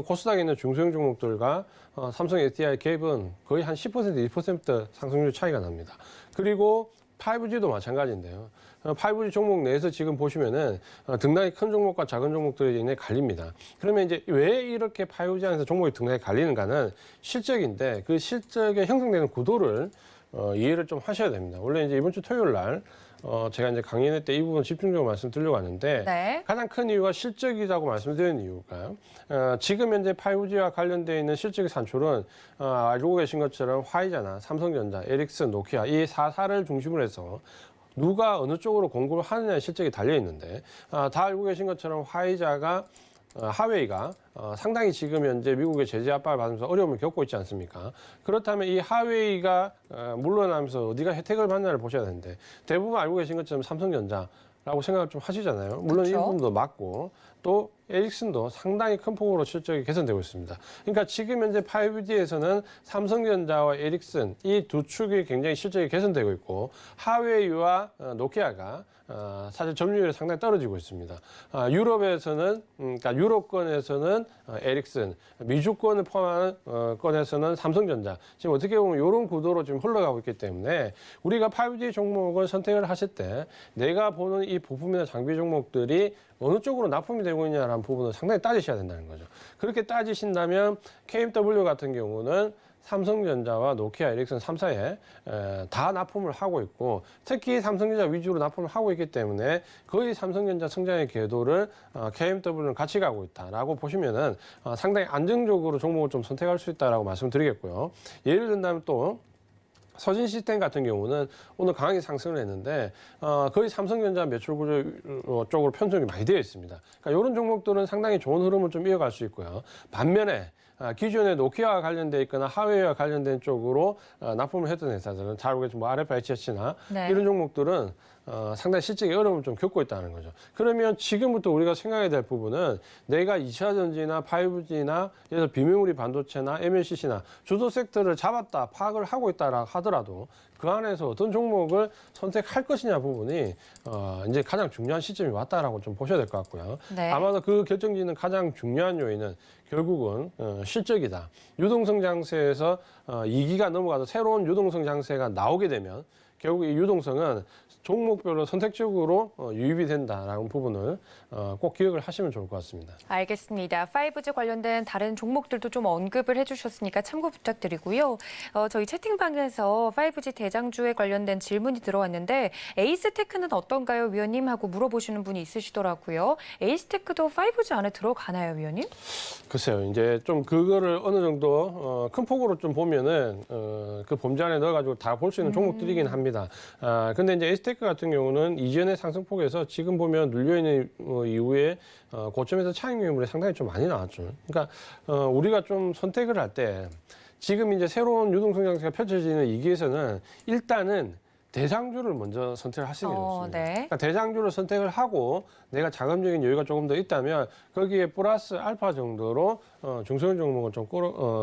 코스닥에 있는 중소형 종목들과 삼성 SDI 갭은 거의 한 10%, 2% 상승률 차이가 납니다. 그리고 5G도 마찬가지인데요. 5G 종목 내에서 지금 보시면은 등락이 큰 종목과 작은 종목들이 굉장히 갈립니다. 그러면 이제 왜 이렇게 5G 안에서 종목이 등락이 갈리는가는 실적인데 그 실적에 형성되는 구도를 이해를 좀 하셔야 됩니다. 원래 이제 이번 주 토요일 날 제가 이제 강연회 때 이 부분 집중적으로 말씀드리려고 하는데 네. 가장 큰 이유가 실적이라고 말씀드리는 이유가요. 지금 현재 5G와 관련되어 있는 실적의 산출은 알고 계신 것처럼 화이자나 삼성전자, 에릭슨, 노키아 이 4사를 중심으로 해서 누가 어느 쪽으로 공급을 하느냐의 실적이 달려 있는데 다 알고 계신 것처럼 하웨이가 상당히 지금 현재 미국의 제재 압박을 받으면서 어려움을 겪고 있지 않습니까? 그렇다면 이 하웨이가 물러나면서 어디가 혜택을 받느냐를 보셔야 되는데 대부분 알고 계신 것처럼 삼성전자라고 생각을 좀 하시잖아요. 물론 이 그렇죠. 부분도 맞고 또 에릭슨도 상당히 큰 폭으로 실적이 개선되고 있습니다. 그러니까 지금 현재 5G에서는 삼성전자와 에릭슨 이 두 축이 굉장히 실적이 개선되고 있고 하웨이와 노키아가 사실 점유율이 상당히 떨어지고 있습니다. 유럽에서는 그러니까 유럽권에서는 에릭슨, 미주권을 포함한 건에서는 삼성전자. 지금 어떻게 보면 이런 구도로 지금 흘러가고 있기 때문에 우리가 5G 종목을 선택을 하실 때 내가 보는 이 부품이나 장비 종목들이 어느 쪽으로 납품이 되고 있냐라는 부분을 상당히 따지셔야 된다는 거죠. 그렇게 따지신다면 KMW 같은 경우는 삼성전자와 노키아, 에릭슨 3사에 다 납품을 하고 있고 특히 삼성전자 위주로 납품을 하고 있기 때문에 거의 삼성전자 성장의 궤도를 KMW는 같이 가고 있다라고 보시면은 상당히 안정적으로 종목을 좀 선택할 수 있다라고 말씀드리겠고요. 예를 든다면 또 서진 시스템 같은 경우는 오늘 강하게 상승을 했는데 거의 삼성전자 매출 구조 쪽으로 편중이 많이 되어 있습니다. 그러니까 이런 종목들은 상당히 좋은 흐름을 좀 이어갈 수 있고요. 반면에 기존에 노키아와 관련돼 있거나 하웨이와 관련된 쪽으로 납품을 했던 회사들은 잘 알겠지만 뭐 RFICH나 네. 이런 종목들은 상당히 실적의 어려움을 좀 겪고 있다는 거죠. 그러면 지금부터 우리가 생각해야 될 부분은 내가 2차 전지나 5G나 예를 들어 비메모리 반도체나 MLCC나 주도 섹터를 잡았다, 파악을 하고 있다라 하더라도 그 안에서 어떤 종목을 선택할 것이냐 부분이 이제 가장 중요한 시점이 왔다라고 좀 보셔야 될 것 같고요. 네. 아마도 그 결정짓는 가장 중요한 요인은 결국은 실적이다. 유동성 장세에서 2기가 넘어가서 새로운 유동성 장세가 나오게 되면 결국 이 유동성은 종목별로 선택적으로 유입이 된다라는 부분을 꼭 기억을 하시면 좋을 것 같습니다. 알겠습니다. 5G 관련된 다른 종목들도 좀 언급을 해주셨으니까 참고 부탁드리고요. 저희 채팅방에서 5G 대장주에 관련된 질문이 들어왔는데 에이스테크는 어떤가요, 위원님? 하고 물어보시는 분이 있으시더라고요. 에이스테크도 5G 안에 들어가나요, 위원님? 글쎄요, 이제 좀 그거를 어느 정도 큰 폭으로 좀 보면은 그 범주 안에 넣어가지고 다 볼 수 있는 종목들이긴 합니다. 근데 이제 에이스테크 같은 경우는 이전의 상승폭에서 지금 보면 눌려있는 이후에 고점에서 차익 매물이 상당히 좀 많이 나왔죠. 그러니까 우리가 좀 선택을 할 때 지금 이제 새로운 유동성 장세가 펼쳐지는 이 기에서는 일단은 대장주를 먼저 선택을 하시는 게 좋습니다. 네. 그러니까 대장주를 선택을 하고 내가 자금적인 여유가 조금 더 있다면 거기에 플러스 알파 정도로 중소형 종목을 좀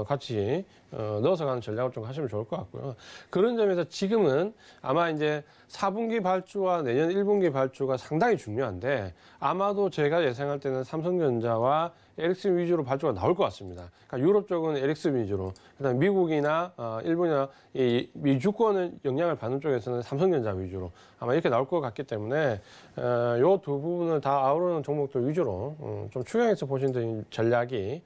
같이 넣어서 가는 전략을 좀 하시면 좋을 것 같고요. 그런 점에서 지금은 아마 이제 4분기 발주와 내년 1분기 발주가 상당히 중요한데 아마도 제가 예상할 때는 삼성전자와 에릭슨 위주로 발주가 나올 것 같습니다. 그러니까 유럽 쪽은 에릭슨 위주로, 그다음 미국이나 일본이나 이 미주권은 영향을 받는 쪽에서는 삼성전자 위주로 아마 이렇게 나올 것 같기 때문에 이 두 부분을 다 아우르는 종목들 위주로 좀 추경해서 보시는 전략이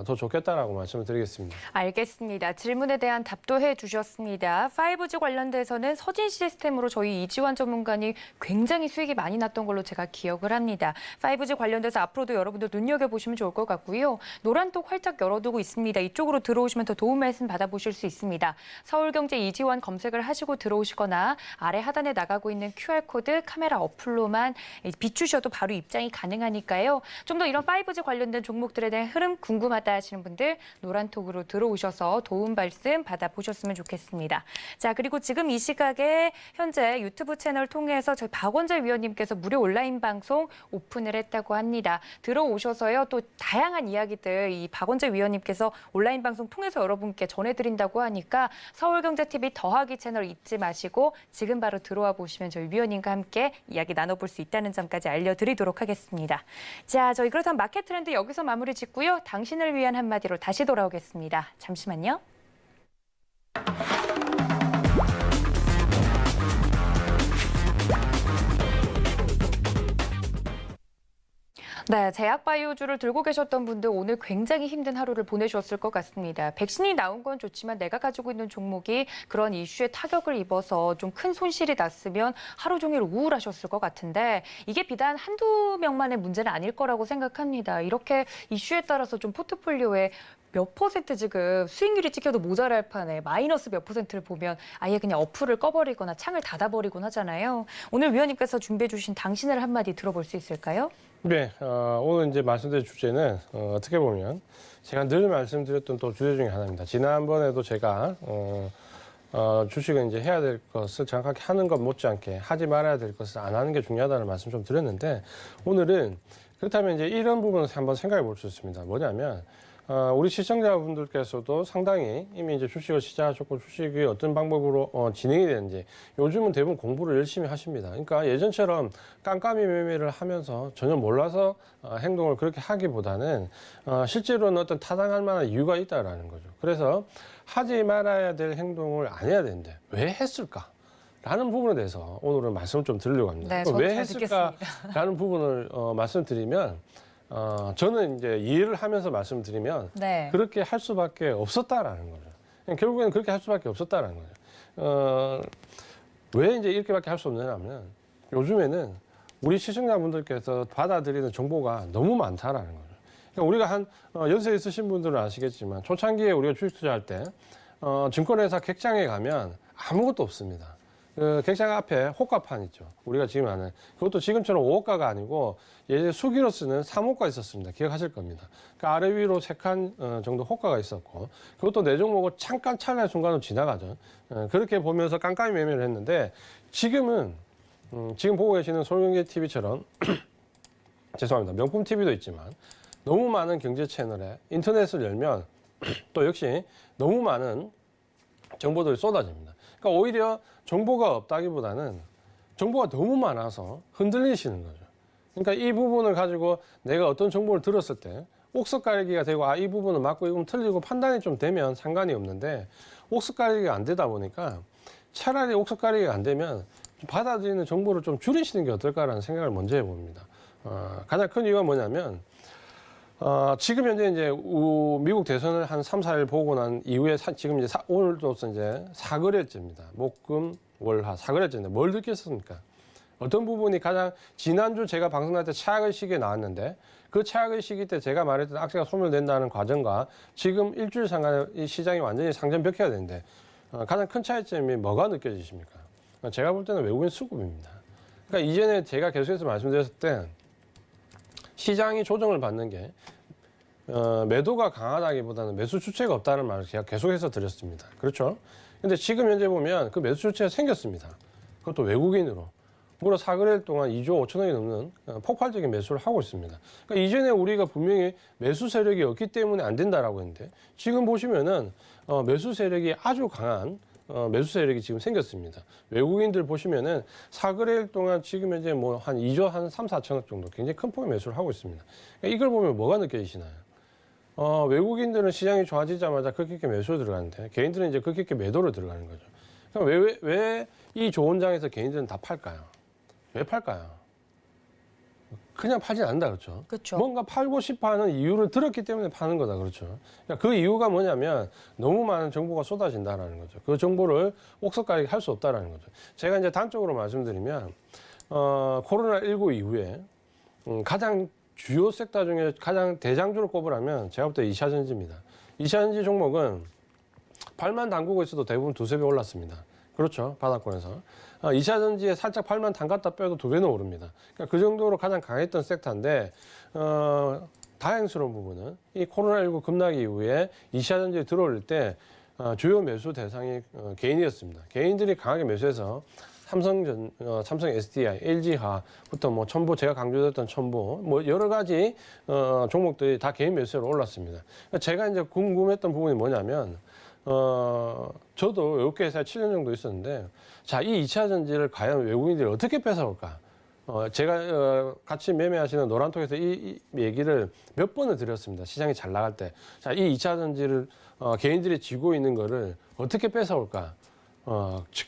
더 좋겠다라고 말씀을 드리겠습니다. 알겠습니다. 질문에 대한 답도 해주셨습니다. 5G 관련돼서는 서진 시스템으로 저희 이지환 전문가님 굉장히 수익이 많이 났던 걸로 제가 기억을 합니다. 5G 관련돼서 앞으로도 여러분들 눈여겨보시면 좋을 것 같고요. 노란톡 활짝 열어두고 있습니다. 이쪽으로 들어오시면 더 도움 말씀 받아보실 수 있습니다. 서울경제 이지환 검색을 하시고 들어오시거나 아래 하단에 나가고 있는 QR코드 카메라 어플로만 비추셔도 바로 입장이 가능하니까요. 좀 더 이런 5G 관련된 종목들에 대한 흐름 궁금하다 하시는 분들 노란톡으로 들어오셔서 도움 말씀 받아보셨으면 좋겠습니다. 자, 그리고 지금 이 시각에 현재 유튜브 채널 통해서 저희 박원재 위원님께서 무료 온라인 방송 오픈을 했다고 합니다. 들어오셔서요. 또 다양한 이야기들 이 박원재 위원님께서 온라인 방송 통해서 여러분께 전해드린다고 하니까 서울경제TV 더하기 채널 잊지 마시고 지금 바로 들어와 보시면 저희 위원님과 함께 이야기 나눠볼 수 있다는 점까지 알려드리도록 하겠습니다. 자, 저희 그렇다면 마켓 트렌드 여기서 마무리 짓고요. 당신을 위한 한마디로 다시 돌아오겠습니다. 잠시만요. 네, 제약바이오주를 들고 계셨던 분들 오늘 굉장히 힘든 하루를 보내주었을 것 같습니다. 백신이 나온 건 좋지만 내가 가지고 있는 종목이 그런 이슈에 타격을 입어서 좀 큰 손실이 났으면 하루 종일 우울하셨을 것 같은데 이게 비단 한두 명만의 문제는 아닐 거라고 생각합니다. 이렇게 이슈에 따라서 좀 포트폴리오에 몇 퍼센트 지금 수익률이 찍혀도 모자랄 판에 마이너스 몇 퍼센트를 보면 아예 그냥 어플을 꺼버리거나 창을 닫아버리곤 하잖아요. 오늘 위원님께서 준비해 주신 당신을 한마디 들어볼 수 있을까요? 네, 오늘 이제 말씀드릴 주제는 어떻게 보면 제가 늘 말씀드렸던 또 주제 중에 하나입니다. 지난번에도 제가 주식은 이제 해야 될 것을 정확하게 하는 것 못지않게 하지 말아야 될 것을 안 하는 게 중요하다는 말씀 좀 드렸는데 오늘은 그렇다면 이제 이런 부분을 한번 생각해 볼 수 있습니다. 뭐냐면 우리 시청자분들께서도 상당히 이미 이제 주식을 시작하셨고 주식이 어떤 방법으로 진행이 되는지 요즘은 대부분 공부를 열심히 하십니다. 그러니까 예전처럼 깜깜이 매매를 하면서 전혀 몰라서 행동을 그렇게 하기보다는 실제로는 어떤 타당할 만한 이유가 있다라는 거죠. 그래서 하지 말아야 될 행동을 안 해야 되는데 왜 했을까? 라는 부분에 대해서 오늘은 말씀을 좀 드리려고 합니다. 네, 저도 왜 잘 했을까라는 부분을 말씀드리면 저는 이제 이해를 하면서 말씀드리면 네. 그렇게 할 수밖에 없었다라는 거죠. 결국에는 그렇게 할 수밖에 없었다는 거죠. 왜 이제 이렇게밖에 할 수 없느냐면 요즘에는 우리 시청자분들께서 받아들이는 정보가 너무 많다라는 거죠. 그러니까 우리가 한 연세 있으신 분들은 아시겠지만 초창기에 우리가 주식 투자할 때 증권회사 객장에 가면 아무것도 없습니다. 그 객장 앞에 호가판 있죠. 우리가 지금 아는 그것도 지금처럼 5호가가 아니고 예전에 수기로 쓰는 3호가 있었습니다. 기억하실 겁니다. 그 아래 위로 3칸 정도 호가가 있었고 그것도 내 종목을 잠깐 찰나의 순간으로 지나가죠. 그렇게 보면서 깜깜이 매매를 했는데 지금은 지금 보고 계시는 솔경제 TV처럼 죄송합니다. 명품 TV도 있지만 너무 많은 경제 채널에 인터넷을 열면 또 역시 너무 많은 정보들이 쏟아집니다. 그러니까 오히려 정보가 없다기보다는 정보가 너무 많아서 흔들리시는 거죠. 그러니까 이 부분을 가지고 내가 어떤 정보를 들었을 때 옥석가리기가 되고 이 부분은 맞고 이건 틀리고 판단이 좀 되면 상관이 없는데 옥석가리기가 안 되다 보니까 차라리 옥석가리기가 안 되면 받아들이는 정보를 좀 줄이시는 게 어떨까라는 생각을 먼저 해봅니다. 가장 큰 이유가 뭐냐면 지금 현재 이제 미국 대선을 한 3, 4일 보고 난 이후에 지금 이제 오늘로서 이제 사거래째입니다. 목금 월화 사거래째인데 뭘 느꼈습니까? 어떤 부분이 가장 지난주 제가 방송할 때 최악의 시기에 나왔는데 그 최악의 시기 때 제가 말했던 악재가 소멸된다는 과정과 지금 일주일 상간에 이 시장이 완전히 상전벽해가 되는데 가장 큰 차이점이 뭐가 느껴지십니까? 제가 볼 때는 외국인 수급입니다. 그러니까 이전에 제가 계속해서 말씀드렸을 때 시장이 조정을 받는 게 매도가 강하다기보다는 매수 주체가 없다는 말을 제가 계속해서 드렸습니다. 그렇죠? 근데 지금 현재 보면 그 매수 주체가 생겼습니다. 그것도 외국인으로. 무려 4거래일 동안 2조 5천억이 넘는 폭발적인 매수를 하고 있습니다. 그러니까 이전에 우리가 분명히 매수 세력이 없기 때문에 안 된다라고 했는데 지금 보시면은 매수 세력이 아주 강한 매수 세력이 지금 생겼습니다. 외국인들 보시면은 4거래일 동안 지금 현재 뭐 한 2조 한 3, 4천억 정도 굉장히 큰 폭의 매수를 하고 있습니다. 그러니까 이걸 보면 뭐가 느껴지시나요? 외국인들은 시장이 좋아지자마자 급격히 매수로 들어가는데 개인들은 이제 급격히 매도로 들어가는 거죠. 그럼 왜 이 좋은 장에서 개인들은 다 팔까요? 왜 팔까요? 그냥 팔진 않는다 그렇죠. 그렇죠. 뭔가 팔고 싶어 하는 이유를 들었기 때문에 파는 거다 그렇죠. 그러니까 그 이유가 뭐냐면 너무 많은 정보가 쏟아진다라는 거죠. 그 정보를 옥석가리기 할 수 없다라는 거죠. 제가 이제 단적으로 말씀드리면 코로나19 이후에 가장 주요 섹터 중에 가장 대장주를 꼽으라면 제가 볼 때 2차전지입니다. 2차전지 종목은 발만 담그고 있어도 대부분 두세 배 올랐습니다. 그렇죠. 바닥권에서. 2차전지에 살짝 팔만 담갔다 빼도 2배는 오릅니다. 그러니까 그 정도로 가장 강했던 섹터인데 다행스러운 부분은 이 코로나19 급락이 이후에 2차전지에 들어올 때 주요 매수 대상이 개인이었습니다. 개인들이 강하게 매수해서 삼성 SDI, LG화부터 뭐 첨보 제가 강조했던 첨보 뭐 여러 가지 종목들이 다 개인 매수로 올랐습니다. 제가 이제 궁금했던 부분이 뭐냐면 저도 이렇게 회사에 7년 정도 있었는데 자, 이 2차 전지를 과연 외국인들이 어떻게 뺏어올까? 제가 같이 매매하시는 노란톡에서 이 얘기를 몇 번을 드렸습니다. 시장이 잘 나갈 때. 자, 이 2차 전지를 개인들이 쥐고 있는 거를 어떻게 뺏어올까?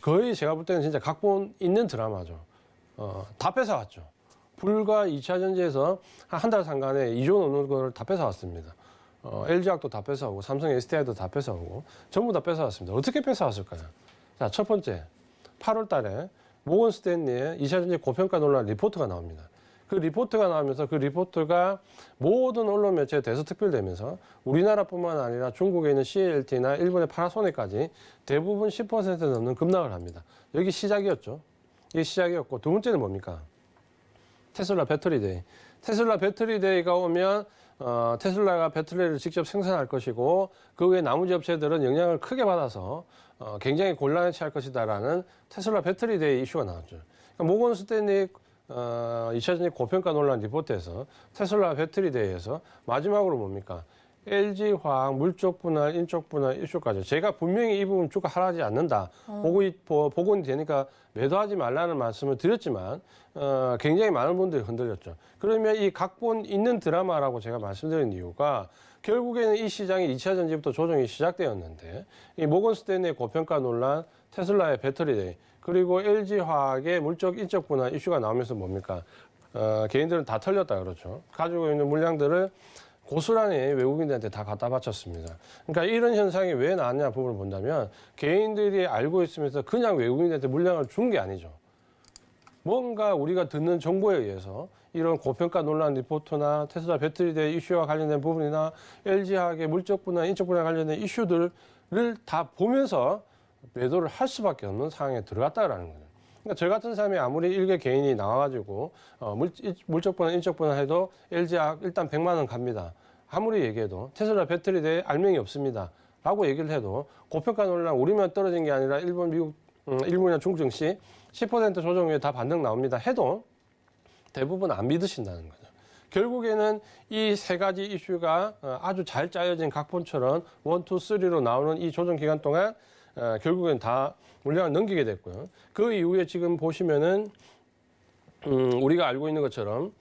거의 제가 볼 때는 진짜 각본 있는 드라마죠. 다 뺏어왔죠. 불과 2차 전지에서 한 달 상간에 2조 넘는 걸 다 뺏어왔습니다. LG화학도 다 뺏어오고 삼성 SDI도 다 뺏어오고 전부 다 뺏어왔습니다. 어떻게 뺏어왔을까요? 자, 첫 번째 8월 달에 모건 스탠리의 2차 전지 고평가 논란 리포트가 나옵니다. 그 리포트가 나오면서 그 리포트가 모든 언론 매체에 대서특필되면서 우리나라뿐만 아니라 중국에 있는 CLT나 일본의 파나소닉까지 대부분 10% 넘는 급락을 합니다. 여기 시작이었죠. 이게 시작이었고 두 번째는 뭡니까? 테슬라 배터리데이. 테슬라 배터리데이가 오면 테슬라가 배터리를 직접 생산할 것이고 그 외에 나머지 업체들은 영향을 크게 받아서 굉장히 곤란에 처할 것이다라는 테슬라 배터리데이 이슈가 나왔죠. 그러니까 모건 스탠리 2차 전지 고평가 논란 리포트에서 테슬라 배터리데이에서 마지막으로 뭡니까? LG화학 물적 분할, 인적 분할 이슈까지 제가 분명히 이 부분 주가 하락하지 않는다. 복원이 되니까 매도하지 말라는 말씀을 드렸지만 굉장히 많은 분들이 흔들렸죠. 그러면 이 각본 있는 드라마라고 제가 말씀드린 이유가 결국에는 이 시장이 2차 전지부터 조정이 시작되었는데 이 모건 스탠리의 고평가 논란, 테슬라의 배터리데이 그리고 LG화학의 물적 인적 분할 이슈가 나오면서 뭡니까? 개인들은 다 털렸다 그렇죠. 가지고 있는 물량들을 고스란히 외국인들한테 다 갖다 바쳤습니다. 그러니까 이런 현상이 왜 나왔냐 부분을 본다면 개인들이 알고 있으면서 그냥 외국인들한테 물량을 준 게 아니죠. 뭔가 우리가 듣는 정보에 의해서 이런 고평가 논란 리포트나 테슬라 배터리 대 이슈와 관련된 부분이나 LG화학의 물적 분야, 인적 분야 관련된 이슈들을 다 보면서 매도를 할 수밖에 없는 상황에 들어갔다라는 거죠. 그러니까 저 같은 사람이 아무리 일개 개인이 나와가지고 물적 분야, 인적 분야 해도 LG화학 일단 100만 원 갑니다. 아무리 얘기해도 테슬라 배터리 대해 알맹이 없습니다. 라고 얘기를 해도 고평가 논란 우리만 떨어진 게 아니라 일본, 미국, 일본이나 중국 증시 10% 조정 후에 다 반등 나옵니다. 해도 대부분 안 믿으신다는 거죠. 결국에는 이 세 가지 이슈가 아주 잘 짜여진 각본처럼 1, 2, 3로 나오는 이 조정 기간 동안 결국엔 다 물량을 넘기게 됐고요. 그 이후에 지금 보시면은 우리가 알고 있는 것처럼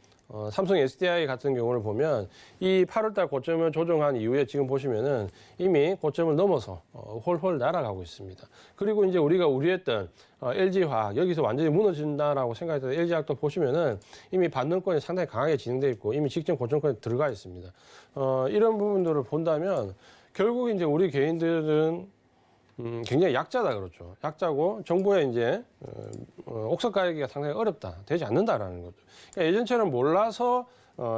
삼성 SDI 같은 경우를 보면 이 8월달 고점을 조정한 이후에 지금 보시면은 이미 고점을 넘어서 홀홀 날아가고 있습니다. 그리고 이제 우리가 우려했던 LG화학 여기서 완전히 무너진다라고 생각했던 LG화학도 보시면은 이미 반등권이 상당히 강하게 진행돼 있고 이미 직전 고점권에 들어가 있습니다. 이런 부분들을 본다면 결국 이제 우리 개인들은 굉장히 약자다 그렇죠. 약자고 정부에 이제 옥석 가리기가 상당히 어렵다, 되지 않는다라는 거죠. 그러니까 예전처럼 몰라서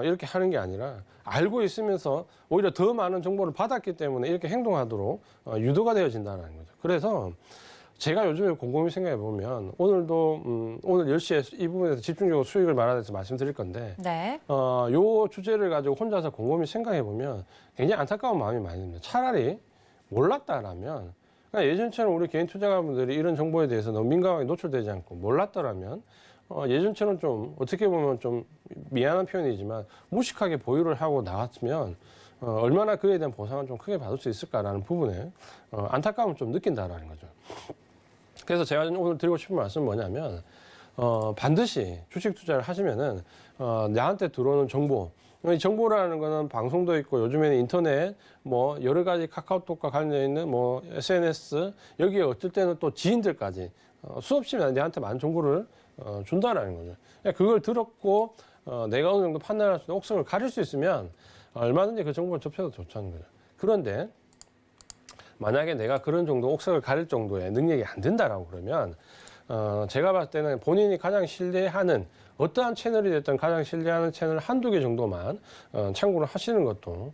이렇게 하는 게 아니라 알고 있으면서 오히려 더 많은 정보를 받았기 때문에 이렇게 행동하도록 유도가 되어진다는 거죠. 그래서 제가 요즘에 곰곰이 생각해 보면 오늘도 오늘 10시에 이 부분에서 집중적으로 수익을 말하면서 말씀드릴 건데 네. 요 주제를 가지고 혼자서 곰곰이 생각해 보면 굉장히 안타까운 마음이 많이 듭니다. 차라리 몰랐다라면 그러니까 예전처럼 우리 개인 투자가분들이 이런 정보에 대해서 너무 민감하게 노출되지 않고 몰랐더라면 예전처럼 좀 어떻게 보면 좀 미안한 표현이지만 무식하게 보유를 하고 나갔으면 얼마나 그에 대한 보상을 좀 크게 받을 수 있을까라는 부분에 안타까움을 좀 느낀다라는 거죠. 그래서 제가 오늘 드리고 싶은 말씀은 뭐냐면 반드시 주식 투자를 하시면은 나한테 들어오는 정보, 이 정보라는 거는 방송도 있고 요즘에는 인터넷 뭐 여러 가지 카카오톡과 관련 있는 뭐 SNS 여기에 어떨 때는 또 지인들까지 수없이 내한테 많은 정보를 준다라는 거죠. 그러니까 그걸 들었고 내가 어느 정도 판단할 수 있는 옥석을 가릴 수 있으면 얼마든지 그 정보를 접해도 좋다는 거죠. 그런데 만약에 내가 그런 정도 옥석을 가릴 정도의 능력이 안 된다라고 그러면 제가 봤을 때는 본인이 가장 신뢰하는 어떠한 채널이 됐든 가장 신뢰하는 채널 한두 개 정도만 참고를 하시는 것도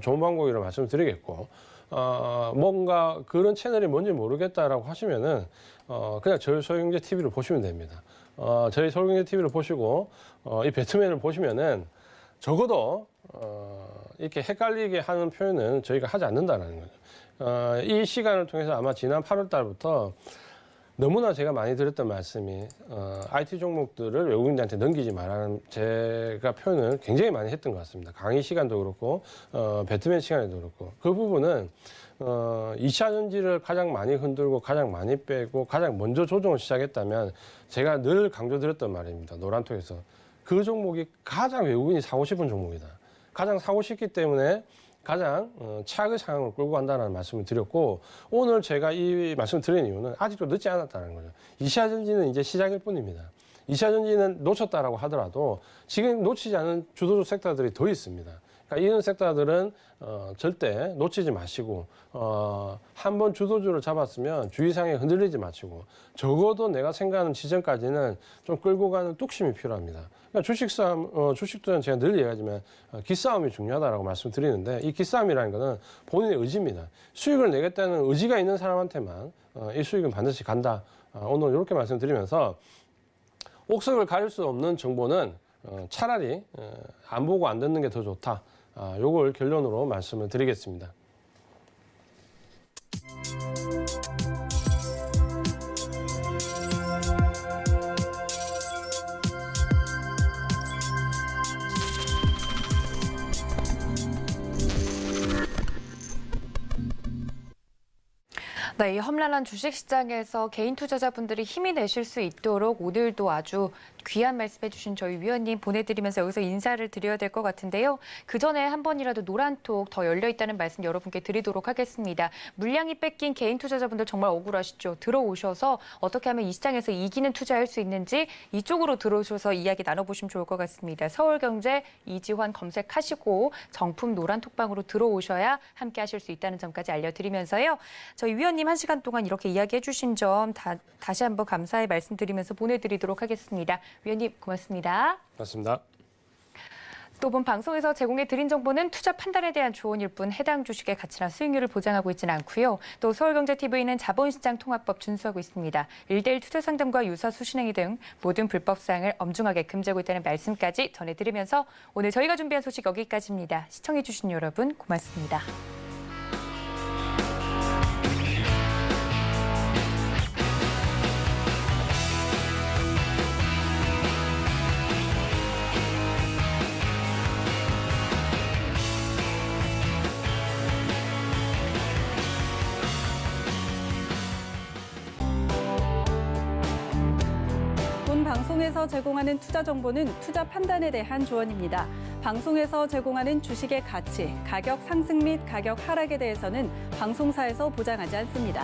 좋은 방법이라고 말씀드리겠고 뭔가 그런 채널이 뭔지 모르겠다라고 하시면은 그냥 저희 서울경제 TV를 보시면 됩니다. 저희 서울경제 TV를 보시고 이 배트맨을 보시면은 적어도 이렇게 헷갈리게 하는 표현은 저희가 하지 않는다는 거죠. 이 시간을 통해서 아마 지난 8월 달부터 너무나 제가 많이 드렸던 말씀이 IT 종목들을 외국인들한테 넘기지 말라는 제가 표현을 굉장히 많이 했던 것 같습니다. 강의 시간도 그렇고 배트맨 시간에도 그렇고 그 부분은 2차 전지를 가장 많이 흔들고 가장 많이 빼고 가장 먼저 조정을 시작했다면 제가 늘 강조드렸던 말입니다. 노란톡에서 그 종목이 가장 외국인이 사고 싶은 종목이다. 가장 사고 싶기 때문에 가장 최악의 상황을 끌고 간다는 말씀을 드렸고 오늘 제가 이 말씀을 드린 이유는 아직도 늦지 않았다는 거죠. 2차 전지는 이제 시작일 뿐입니다. 2차 전지는 놓쳤다라고 하더라도 지금 놓치지 않은 주도주 섹터들이 더 있습니다. 그러니까 이런 섹터들은 절대 놓치지 마시고 한 번 주도주를 잡았으면 주의상에 흔들리지 마시고 적어도 내가 생각하는 지점까지는 좀 끌고 가는 뚝심이 필요합니다. 그러니까 주식투자는 제가 늘 얘기하지만 기싸움이 중요하다라고 말씀드리는데 이 기싸움이라는 것은 본인의 의지입니다. 수익을 내겠다는 의지가 있는 사람한테만 이 수익은 반드시 간다. 오늘 이렇게 말씀드리면서 옥석을 가릴 수 없는 정보는 차라리 안 보고 안 듣는 게 더 좋다. 요걸 결론으로 말씀을 드리겠습니다. 네, 이 험난한 주식시장에서 개인 투자자분들이 힘이 내실 수 있도록 오늘도 아주 귀한 말씀해 주신 저희 위원님 보내드리면서 여기서 인사를 드려야 될 것 같은데요. 그 전에 한 번이라도 노란톡 더 열려있다는 말씀 여러분께 드리도록 하겠습니다. 물량이 뺏긴 개인 투자자분들 정말 억울하시죠. 들어오셔서 어떻게 하면 이 시장에서 이기는 투자할 수 있는지 이쪽으로 들어오셔서 이야기 나눠보시면 좋을 것 같습니다. 서울경제 이지환 검색하시고 정품 노란톡방으로 들어오셔야 함께 하실 수 있다는 점까지 알려드리면서요. 저희 위원님 1시간 동안 이렇게 이야기해 주신 점 다시 한번 감사의 말씀드리면서 보내드리도록 하겠습니다. 위원님 고맙습니다. 맞습니다. 또 본 방송에서 제공해 드린 정보는 투자 판단에 대한 조언일 뿐 해당 주식의 가치나 수익률을 보장하고 있지는 않고요. 또 서울경제TV는 자본시장 통합법 준수하고 있습니다. 1:1 투자 상담과 유사 수신행위 등 모든 불법 사항을 엄중하게 금지하고 있다는 말씀까지 전해드리면서 오늘 저희가 준비한 소식 여기까지입니다. 시청해 주신 여러분 고맙습니다. 본 방송에서 제공하는 투자 정보는 투자 판단에 대한 조언입니다. 방송에서 제공하는 주식의 가치, 가격 상승 및 가격 하락에 대해서는 방송사에서 보장하지 않습니다.